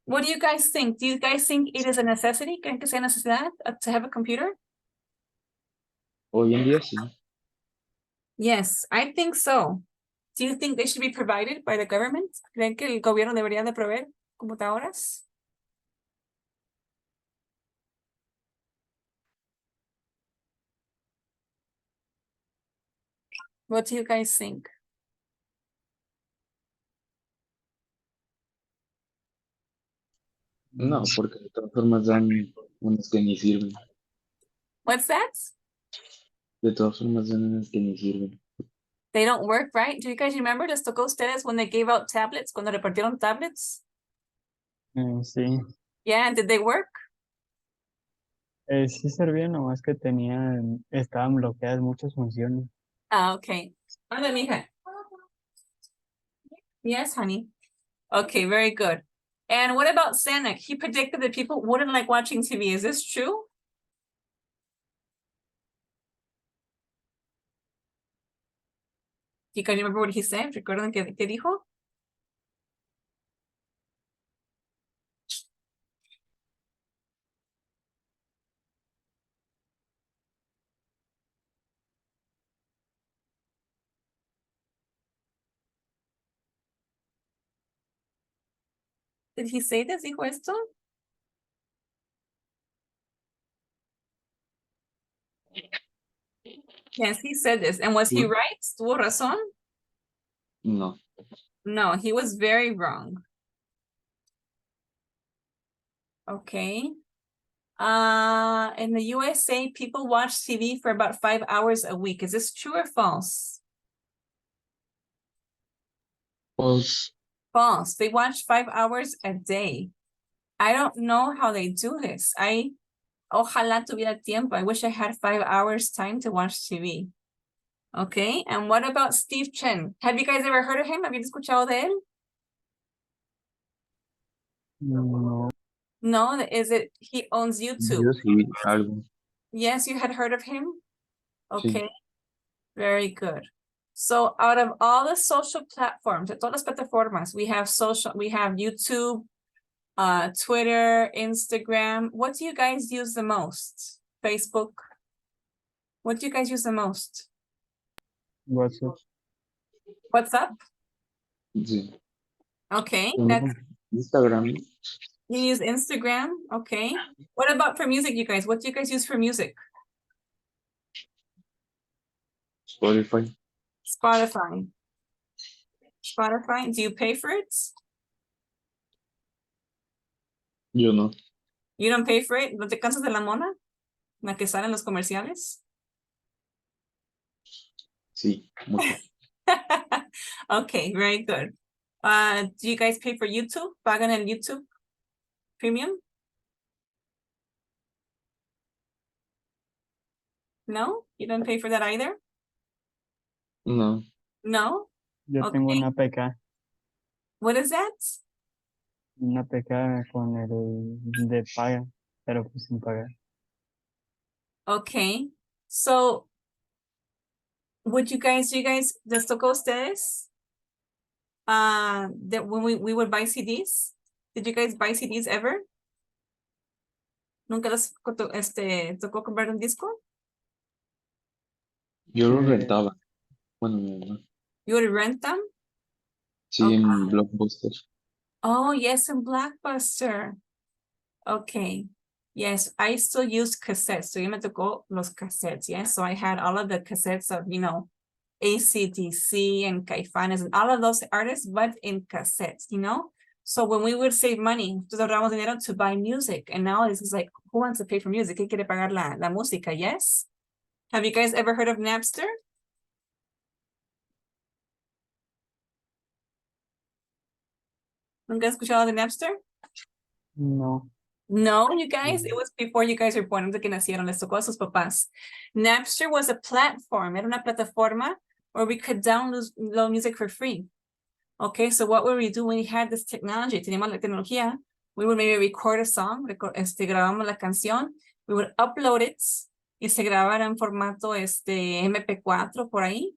What do you guys think? Do you guys think it is a necessity? ¿Creen que sea necesidad to have a computer? Hoy en día sí. Yes, I think so. Do you think they should be provided by the government? ¿Creen que el gobierno debería de proveer computadoras? What do you guys think? No, porque de todas formas dan unas que ni sirven. What's that? De todas formas dan unas que ni sirven. They don't work, right? Do you guys remember? ¿Les tocó a ustedes when they gave out tablets? Cuando repartieron tablets? Sí. Yeah, and did they work? Sí servía, nomás que estaban bloqueadas muchas funciones. Ah, okay. Hola, mija. Yes, honey. Okay, very good. And what about Sonic? He predicted that people wouldn't like watching TV. Is this true? Do you guys remember what he said? ¿Recuerdan qué dijo? Did he say this? ¿Dijo esto? Yes, he said this. And was he Yeah. right? ¿Tuvo razón? No. No, he was very wrong. Okay. In the USA, people watch TV for about 5 hours a week. Is this true or false? False. False. They watch 5 hours a day. I don't know how they do this. Ojalá tuviera tiempo. I wish I had 5 hours time to watch TV. Okay, and what about Steve Chen? Have you guys ever heard of him? ¿Habían escuchado de él? No. No, he owns YouTube? Yo sí, algo. Yes, you had heard of him? Sí. Okay, very good. So out of all the social platforms, de todas las plataformas, we have YouTube, Twitter, Instagram. What do you guys use the most? Facebook? What do you guys use the most? WhatsApp. WhatsApp? Sí. Okay, Tenemos Instagram. you use Instagram, okay. What about for music, you guys? What do you guys use for music? Spotify. Spotify. Do you pay for it? Yo no. You don't pay for it? ¿No te cansas de la mona? ¿La que sale en los comerciales? Sí. Mucho. Okay, very good. Do you guys pay for YouTube? ¿Pagan el YouTube Premium? No? You don't pay for that either? No. No? Yo tengo Okay. una PK. What is that? Una PK con el de paga, pero pues sin pagar. Okay. So, do you guys, ¿les tocó a ustedes? That when we would buy CDs? Did you guys buy CDs ever? ¿Nunca les tocó comprar un disco? Yo lo rentaba. Bueno, mi mamá. You would rent them? Sí, Okay. en Blockbuster. Oh, yes, in Blockbuster. Okay. Yes, I still use cassettes. So yo me tocó los cassettes, yes? So I had all of the cassettes of, AC/DC and Caifanes and all of those artists, but in cassettes, So when we would save money, entonces ahorramos dinero to buy music. And now it's like, who wants to pay for music? ¿Quién quiere pagar la música? Yes? Have you guys ever heard of Napster? ¿Nunca has escuchado de Napster? No. No, you guys, it was before you guys were born, antes de que nacieron, les tocó a sus papás. Napster was a platform, era una plataforma where we could download music for free. Okay, so what would we do when we had this technology? Teníamos la tecnología, we would maybe record a song, grabamos la canción, we would upload it, y se grabara en formato MP4 por ahí,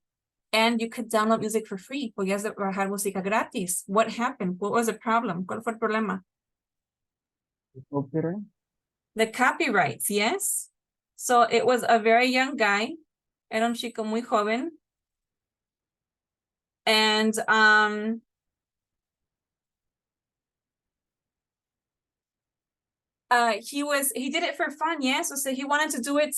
and you could download music for free. Podías bajar música gratis. What happened? What was the problem? ¿Cuál fue el problema? Copyright. The copyrights, yes. So it was a very young guy, era un chico muy joven. And he did it for fun, yes. So he wanted to do it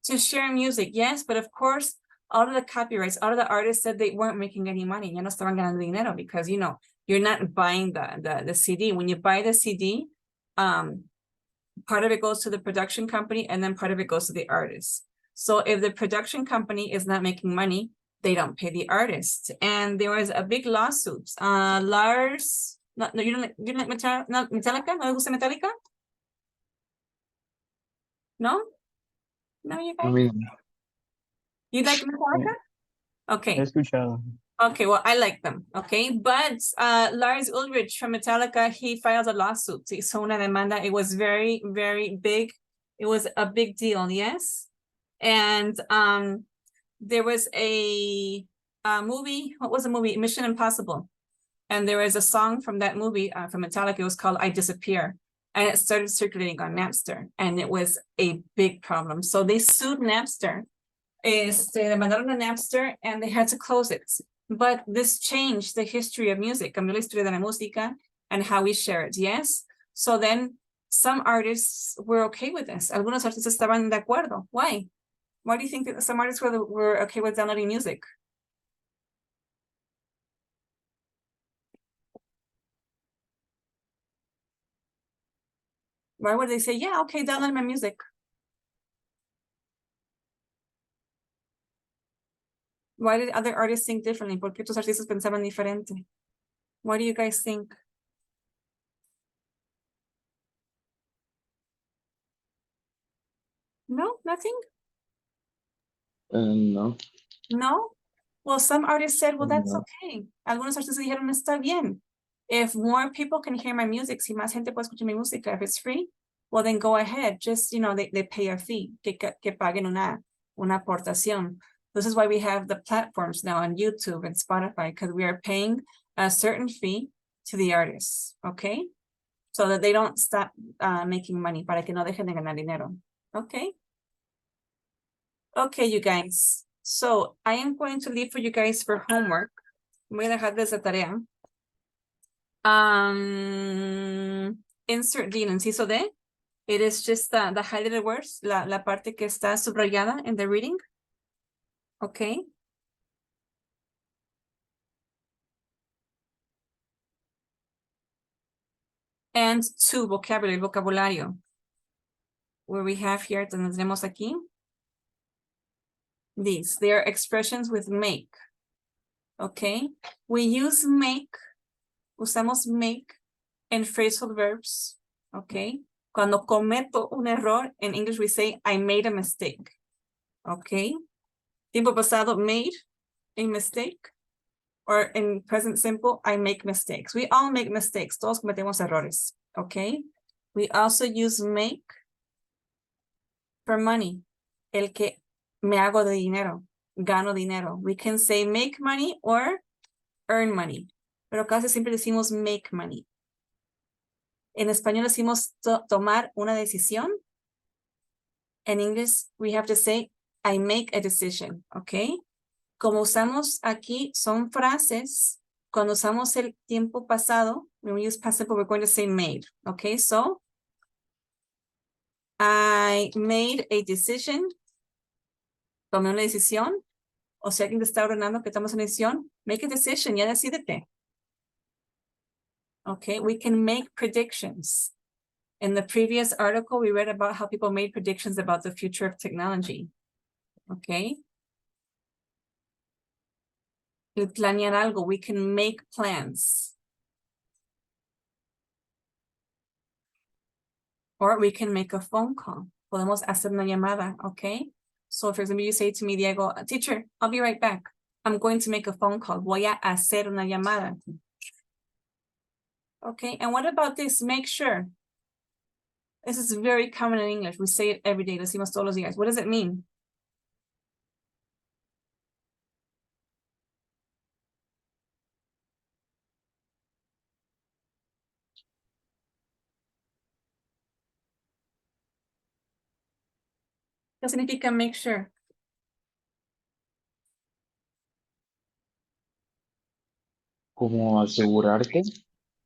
to share music, yes, but of course, all of the copyrights, all of the artists said they weren't making any money. Ya no estaban ganando dinero because you're not buying the CD. When you buy the CD, part of it goes to the production company and then part of it goes to the artist. So if the production company is not making money, they don't pay the artist. And there was a big lawsuit. Lars, no, you don't like Metallica? ¿No le gusta Metallica? No? No, you I guys? mean, You like Metallica? He Okay. escuchado. Okay, well, I like them, okay? But Lars Ulrich from Metallica, he filed a lawsuit. Hizo una demanda. It was very, very big. It was a big deal, yes? And there was a movie. What was the movie? Mission Impossible. And there was a song from that movie from Metallica. It was called I Disappear. And it started circulating on Napster. And it was a big problem. So they sued Napster. Demandaron a Napster and they had to close it. But this changed the history of music. Cambió la historia de la música. and how we share it, yes? So then some artists were okay with this. Algunos artistas estaban de acuerdo. Why? Why do you think that some artists were okay with downloading music? Why would they say, yeah, okay, download my music? Why did other artists think differently? ¿Por qué otros artistas pensaban diferente? What do you guys think? No, nothing? No. No? Well, some artists said, well, that's No. okay. Algunos artistas dijeron, está bien. If more people can hear my music, si más gente puede escuchar mi música, if it's free, well, then go ahead. Just, you know, they pay a fee, que paguen una aportación. This is why we have the platforms now on YouTube and Spotify, because we are paying a certain fee to the artists, okay? So that they don't stop making money, para que no dejen de ganar dinero, okay? Okay, you guys. So I am going to leave for you guys for homework. Voy a dejarles de tarea. Insert D en inciso D. It is just the highlighted words, la parte que está subrayada in the reading. Okay. And 2, vocabulario. Where we have here, tenemos aquí. These, they are expressions with make. Okay. We use make, usamos make in phrasal verbs. Okay. Cuando cometo un error, in English we say, I made a mistake. Okay. Tiempo pasado, made a mistake. Or in present simple, I make mistakes. We all make mistakes. Todos cometemos errores. Okay. We also use make for money. El que me hago de dinero. Gano dinero. We can say make money or earn money. Pero casi siempre decimos make money. En español decimos tomar una decisión. In English, we have to say, I make a decision, okay? Como usamos aquí, son frases. Cuando usamos el tiempo pasado, when we use past simple, we're going to say made, okay? So, I made a decision. Tomé una decisión. O sea, alguien te está ordenando que tomes una decisión. Make a decision, ya decídete. Okay, we can make predictions. In the previous article, we read about how people made predictions about the future of technology. Okay. El planear algo, we can make plans. Or we can make a phone call. Podemos hacer una llamada, okay? So for example, you say to me, Diego, teacher, I'll be right back. I'm going to make a phone call. Voy a hacer una llamada. Okay, and what about this? Make sure. This is very common in English. We say it every day. Decimos todos los días. What does it mean? ¿Qué significa make sure? Como asegurarte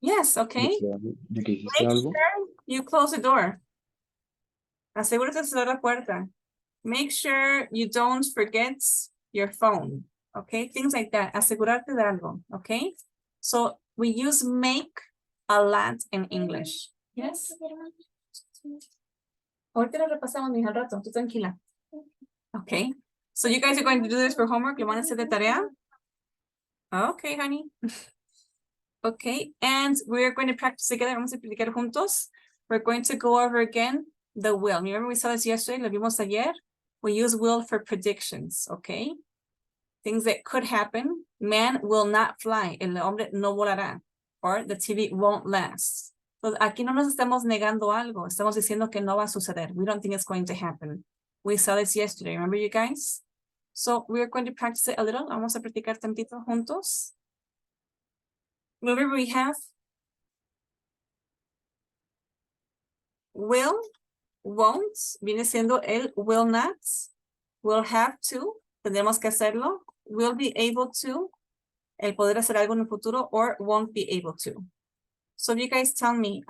Yes, okay. de que hiciste Make algo. sure you close the door. Asegúrate de cerrar la puerta. Make sure you don't forget your phone. Okay, things like that. Asegurarte de algo. Okay, so we use make a lot in English. Yes. Ahorita lo repasamos, mija, al rato. Tú tranquila. Okay, so you guys are going to do this for homework. ¿Lo van a hacer de tarea? Okay, honey. Okay, and we're going to practice together. Vamos a practicar juntos. We're going to go over again the will. Remember we saw this yesterday, lo vimos ayer. We use will for predictions, okay? Things that could happen. Man will not fly. El hombre no volará. Or the TV won't last. So aquí no nos estamos negando algo. Estamos diciendo que no va a suceder. We don't think it's going to happen. We saw this yesterday. Remember you guys? So we're going to practice it a little. Vamos a practicar tantito juntos. Remember we have will, won't, viene siendo el will not, will have to, tendremos que hacerlo, will be able to, el poder hacer algo en el futuro, or won't be able to. So if you guys tell me,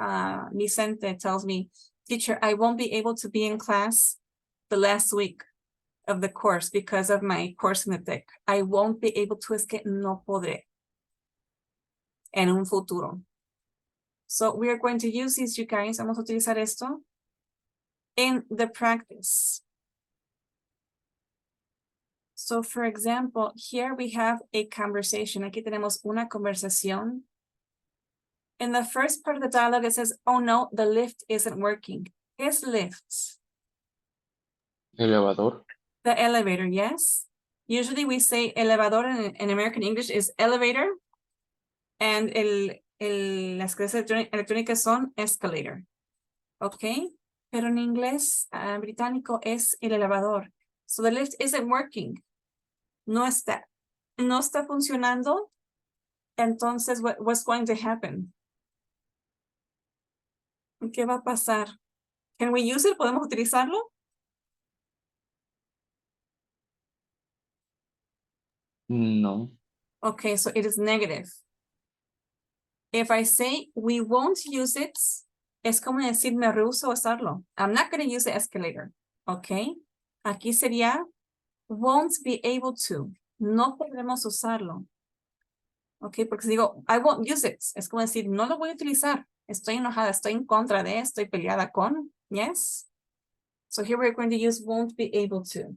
Vicente tells me, teacher, I won't be able to be in class the last week of the course because of my course in the tech. I won't be able to, es que no podré en un futuro. So we are going to use this, you guys. Vamos a utilizar esto in the practice. So for example, here we have a conversation. Aquí tenemos una conversación. In the first part of the dialogue, it says, oh no, the lift isn't working. ¿Qué es lift? Elevador. The elevator, yes. Usually we say elevador in American English is elevator. And las clases electrónicas son escalator. Ok. Pero en inglés británico es el elevador. So the lift isn't working. No está funcionando. Entonces, what's going to happen? ¿Qué va a pasar? Can we use it? ¿Podemos utilizarlo? No. Okay, so it is negative. If I say we won't use it, es como decir me rehúso a usarlo. I'm not going to use the escalator. Okay. Aquí sería won't be able to. No podremos usarlo. Ok, porque si digo, I won't use it, es como decir, no lo voy a utilizar. Estoy enojada, estoy en contra de, estoy peleada con. Yes? So here we're going to use won't be able to.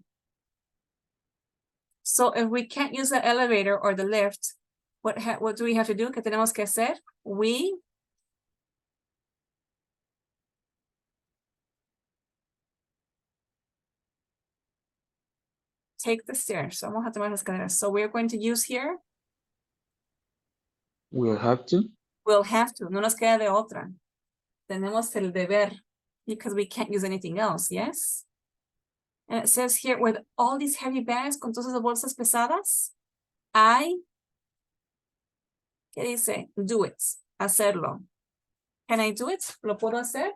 So if we can't use the elevator or the lift, what do we have to do? ¿Qué tenemos que hacer? We take the stairs. Vamos a tomar las escaleras. So we're going to use here. We'll have to. We'll have to. No nos queda de otra. Tenemos el deber because we can't use anything else. Yes? And it says here, with all these heavy bags, con todas esas bolsas pesadas, ¿qué dice? Do it. Hacerlo. Can I do it? ¿Lo puedo hacer?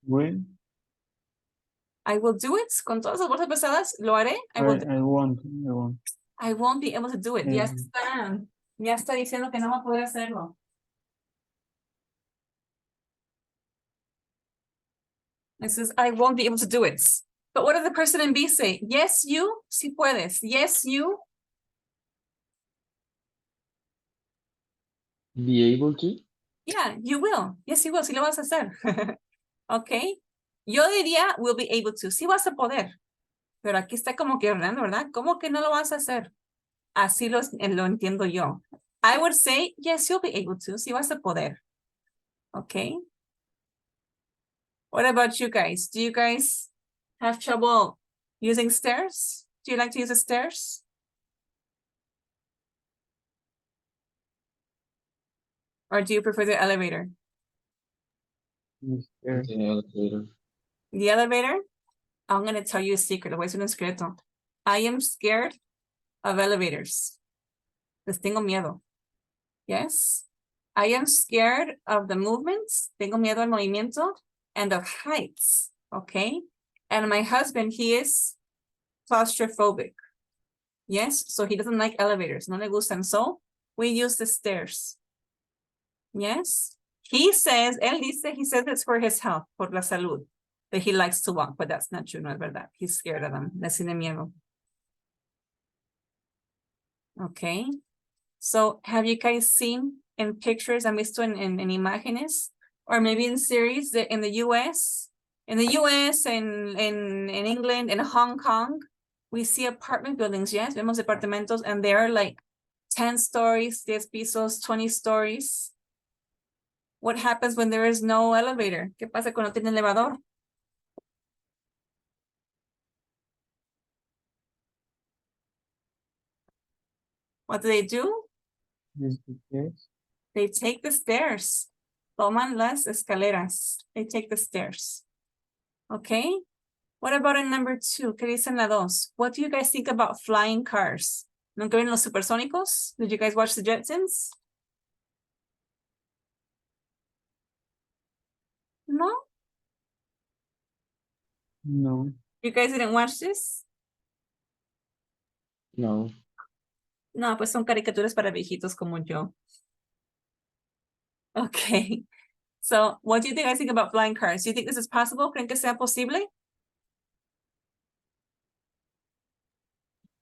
Well, I will do it. Con todas las bolsas pesadas, ¿lo haré? I won't. I won't be able to do it. Ya Mm. está diciendo que no va a poder hacerlo. It says, I won't be able to do it. But what does the person in B say? Yes, you. Sí puedes. Yes, you. Be able to. Yeah, you will. Yes, you will. Sí lo vas a hacer. Ok. Yo diría, will be able to. Sí vas a poder. Pero aquí está como que hablando, ¿verdad? ¿Cómo que no lo vas a hacer? Así lo entiendo yo. I would say, yes, you'll be able to. Sí vas a poder. Ok. What about you guys? Do you guys have trouble using stairs? Do you like to use the stairs? Or do you prefer the elevator? Mr. The elevator. The elevator? I'm going to tell you a secret. Voy a decir un secreto. I am scared of elevators. Les tengo miedo. Yes? I am scared of the movements. Tengo miedo al movimiento and of heights. Okay? And my husband, he is claustrophobic. Yes? So he doesn't like elevators. No le gustan. So we use the stairs. Yes? He says it's for his health, por la salud, that he likes to walk, but that's not true, no es verdad. He's scared of them. Le tiene miedo. Okay. So have you guys seen in pictures, han visto en imágenes, or maybe in series that in the US, in England, in Hong Kong, we see apartment buildings, yes? Vemos departamentos, and they are like 10 stories, 10 pisos, 20 stories. What happens when there is no elevator? ¿Qué pasa cuando tiene elevador? What do? Use the stairs. They take the stairs. Toman las escaleras. They take the stairs. Okay. What about in number 2? ¿Qué dicen la 2? What do you guys think about flying cars? ¿Nunca ven los supersónicos? Did you guys watch the Jetsons? No? No. You guys didn't watch this? No. No, pues son caricaturas para viejitos como yo. Okay. So, what do you guys think about flying cars? Do you think this is possible? ¿Creen que sea posible?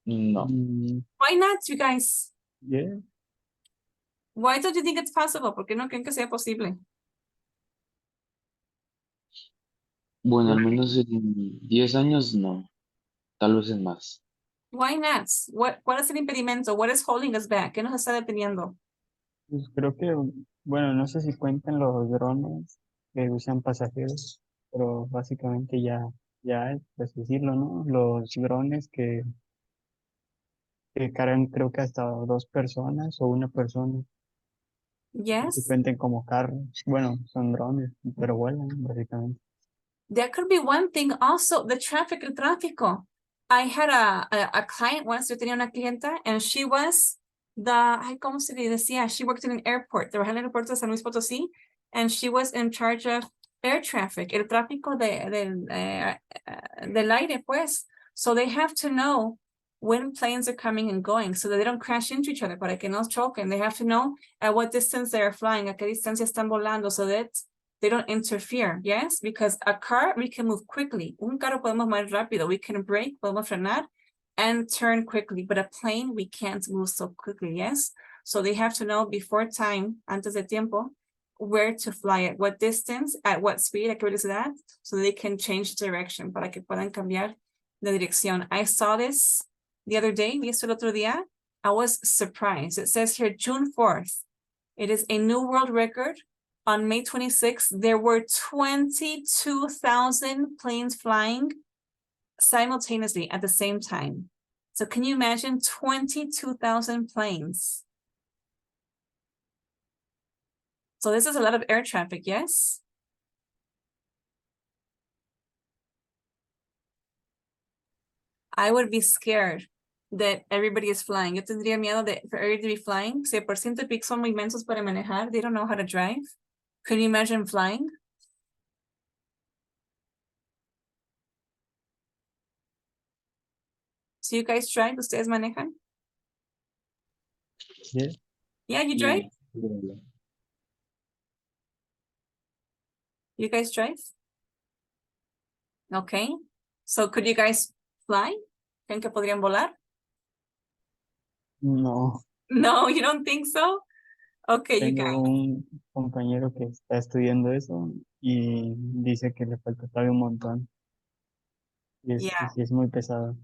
No. Why not, you guys? Yeah. Why don't you think it's possible? ¿Por qué no creen que sea posible? Bueno, al menos en 10 años no. Tal vez en más. Why not? ¿Cuál es el impedimento? What is holding us back? ¿Qué nos está deteniendo? Pues creo que, bueno, no sé si cuentan los drones que usan pasajeros, pero básicamente ya es, pues decirlo, ¿no? Los drones que cargan creo que hasta 2 personas o una persona, que Yes. cuenten como carros. Bueno, son drones, pero vuelan, básicamente. That could be one thing. Also, the traffic, el tráfico. I had a client once, yo tenía una clienta, and she was ay, ¿cómo se le decía? She worked in an airport. Trabajaba en el aeropuerto de San Luis Potosí, and she was in charge of air traffic, el tráfico del aire, pues. So they have to know when planes are coming and going so that they don't crash into each other, para que no choquen. They have to know at what distance they are flying, a qué distancia están volando, so that they don't interfere, yes? Because a car, we can move quickly. Un carro podemos mover rápido. We can brake, podemos frenar, and turn quickly. But a plane, we can't move so quickly, yes? So they have to know before time, antes de tiempo, where to fly at what distance, at what speed, a qué velocidad, so they can change direction, para que puedan cambiar de dirección. I saw this the other day, vi esto el otro día. I was surprised. It says here, June 4th. It is a new world record. On May 26th, there were 22,000 planes flying simultaneously at the same time. So can you imagine 22,000 planes? So this is a lot of air traffic, yes? I would be scared that everybody is flying. Yo tendría miedo for everybody to be flying. Si por ciento y pico son muy inmensos para manejar, they don't know how to drive. Can you imagine flying? So you guys drive? ¿Ustedes manejan? Yeah. Yeah, you drive? You guys drive? Okay. So could you guys fly? ¿Creen que podrían volar? No, No, you don't think so? Okay, you tengo guys. un compañero que está estudiando eso y dice que le falta todavía un montón. Y Yeah. sí es muy pesado.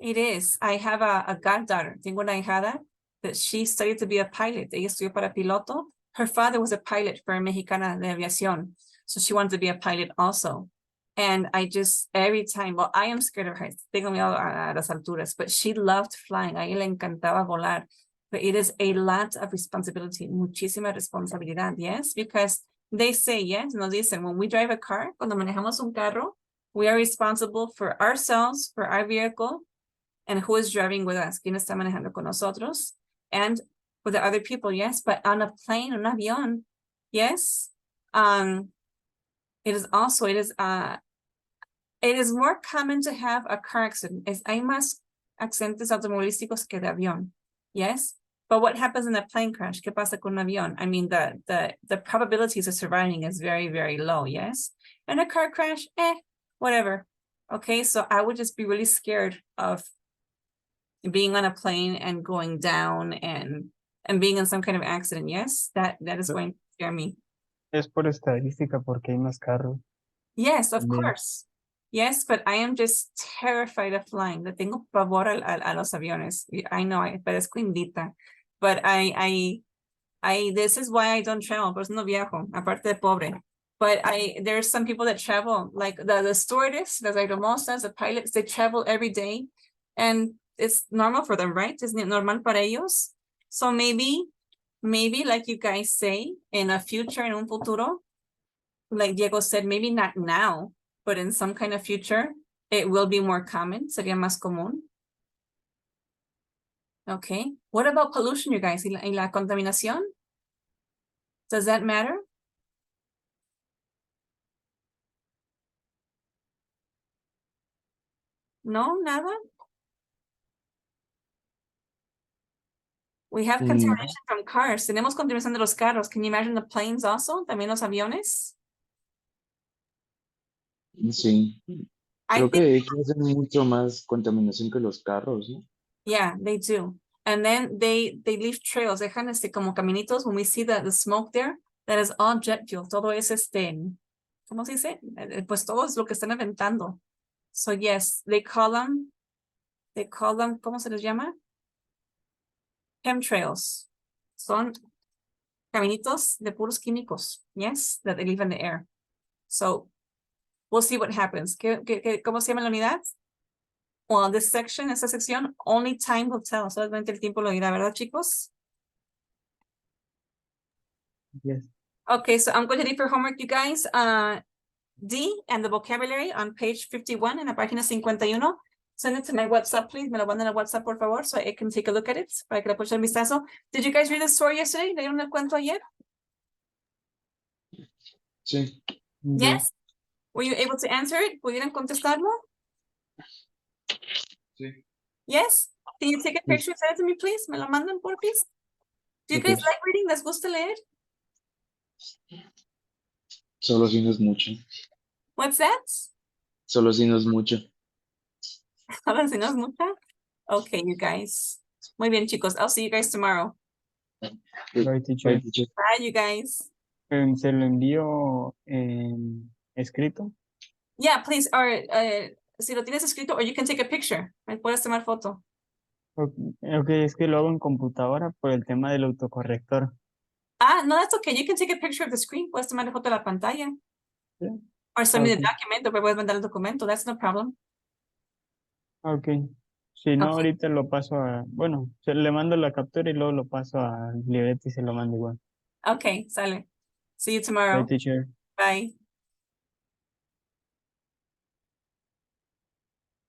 It is. I have a goddaughter. Tengo una hijada that she studied to be a pilot. Ella estudió para piloto. Her father was a pilot for Mexicana de Aviación. So she wanted to be a pilot also. And I just, every time, well, I am scared of heights. Tengo miedo a las alturas, but she loved flying. A ella le encantaba volar. But it is a lot of responsibility, muchísima responsabilidad, yes? Because they say, yes, nos dicen, when we drive a car, cuando manejamos un carro, we are responsible for ourselves, for our vehicle, and who is driving with us, quién está manejando con nosotros, and with the other people, yes, but on a plane, un avión, yes, it is more common to have a car accident. Hay más accidentes automovilísticos que de avión, yes, but what happens in a plane crash? ¿Qué pasa con un avión? I mean, the probabilities of surviving is very, very low, yes, and a car crash, whatever. Okay, so I would just be really scared of being on a plane and going down and being in some kind of accident. Yes, that is going to scare me. Es por estadística porque hay más carros. Yes, of También. course. Yes, but I am just terrified of flying. Le tengo pavor a los aviones. I know, parezco indita, but this is why I don't travel. Por eso no viajo, aparte de pobre. But there's some people that travel, like the stewardess, las aeromosas, the pilots, they travel every day. And it's normal for them, right? Es normal para ellos. So maybe like you guys say, in a future, en un futuro, like Diego said, maybe not now, but in some kind of future, it will be more common. Sería más común. Okay. What about pollution, you guys? ¿Y la contaminación? Does that matter? No, nada. We have No. continuation from cars. Tenemos continuación de los carros. Can you imagine the planes also? También los aviones. Sí. I Creo think, que hacen mucho más contaminación que los carros, ¿no? yeah, they do. And then they leave trails. Dejan como caminitos. When we see the smoke there, that is all jet fuel. Todo es ¿cómo se dice? Pues todo es lo que están aventando. So yes, they call them, ¿cómo se les llama? Chemtrails. Son caminitos de puros químicos. Yes, that they leave in the air. So we'll see what happens. ¿Cómo se llama la unidad? Well, this section, esta sección, only time will tell. Solamente el tiempo lo dirá, ¿verdad, chicos? Yes. Okay, so I'm going to leave for homework, you guys. D and the vocabulary on page 51 en la página 51. Send it to my WhatsApp, please. Me lo mandan a WhatsApp, por favor, so I can take a look at it. Para que le pueda echar un vistazo. Did you guys read the story yesterday? ¿Leyeron el cuento ayer? Sí. Yes. Were you able to answer it? ¿Pudieron contestarlo? Sí. Yes. Can you take a picture and send it to me, please? ¿Me lo mandan, por please? Do you guys Okay. like reading? ¿Les gusta leer? Solo si no es mucho. What's that? Solo si no es mucho. Ahora si no es mucha. Okay, you guys. Muy bien, chicos. I'll see you guys tomorrow. Bye, teacher. Bye, teacher. Bye, you guys. Se lo envío en escrito. Yeah, please. Or si lo tienes escrito, or you can take a picture. Me puedes tomar foto. Ok, es que lo hago en computadora por el tema del autocorrector. Ah, no, that's okay. You can take a picture of the screen. Puedes tomar foto de la pantalla. Sí. Or send me the Okay. document, o me puedes mandar el documento. That's no problem. Ok. Si no, Okay. ahorita lo paso a, bueno, le mando la captura y luego lo paso a Libreta y se lo mando igual. Okay, sale. See you Bye, tomorrow. teacher. Bye.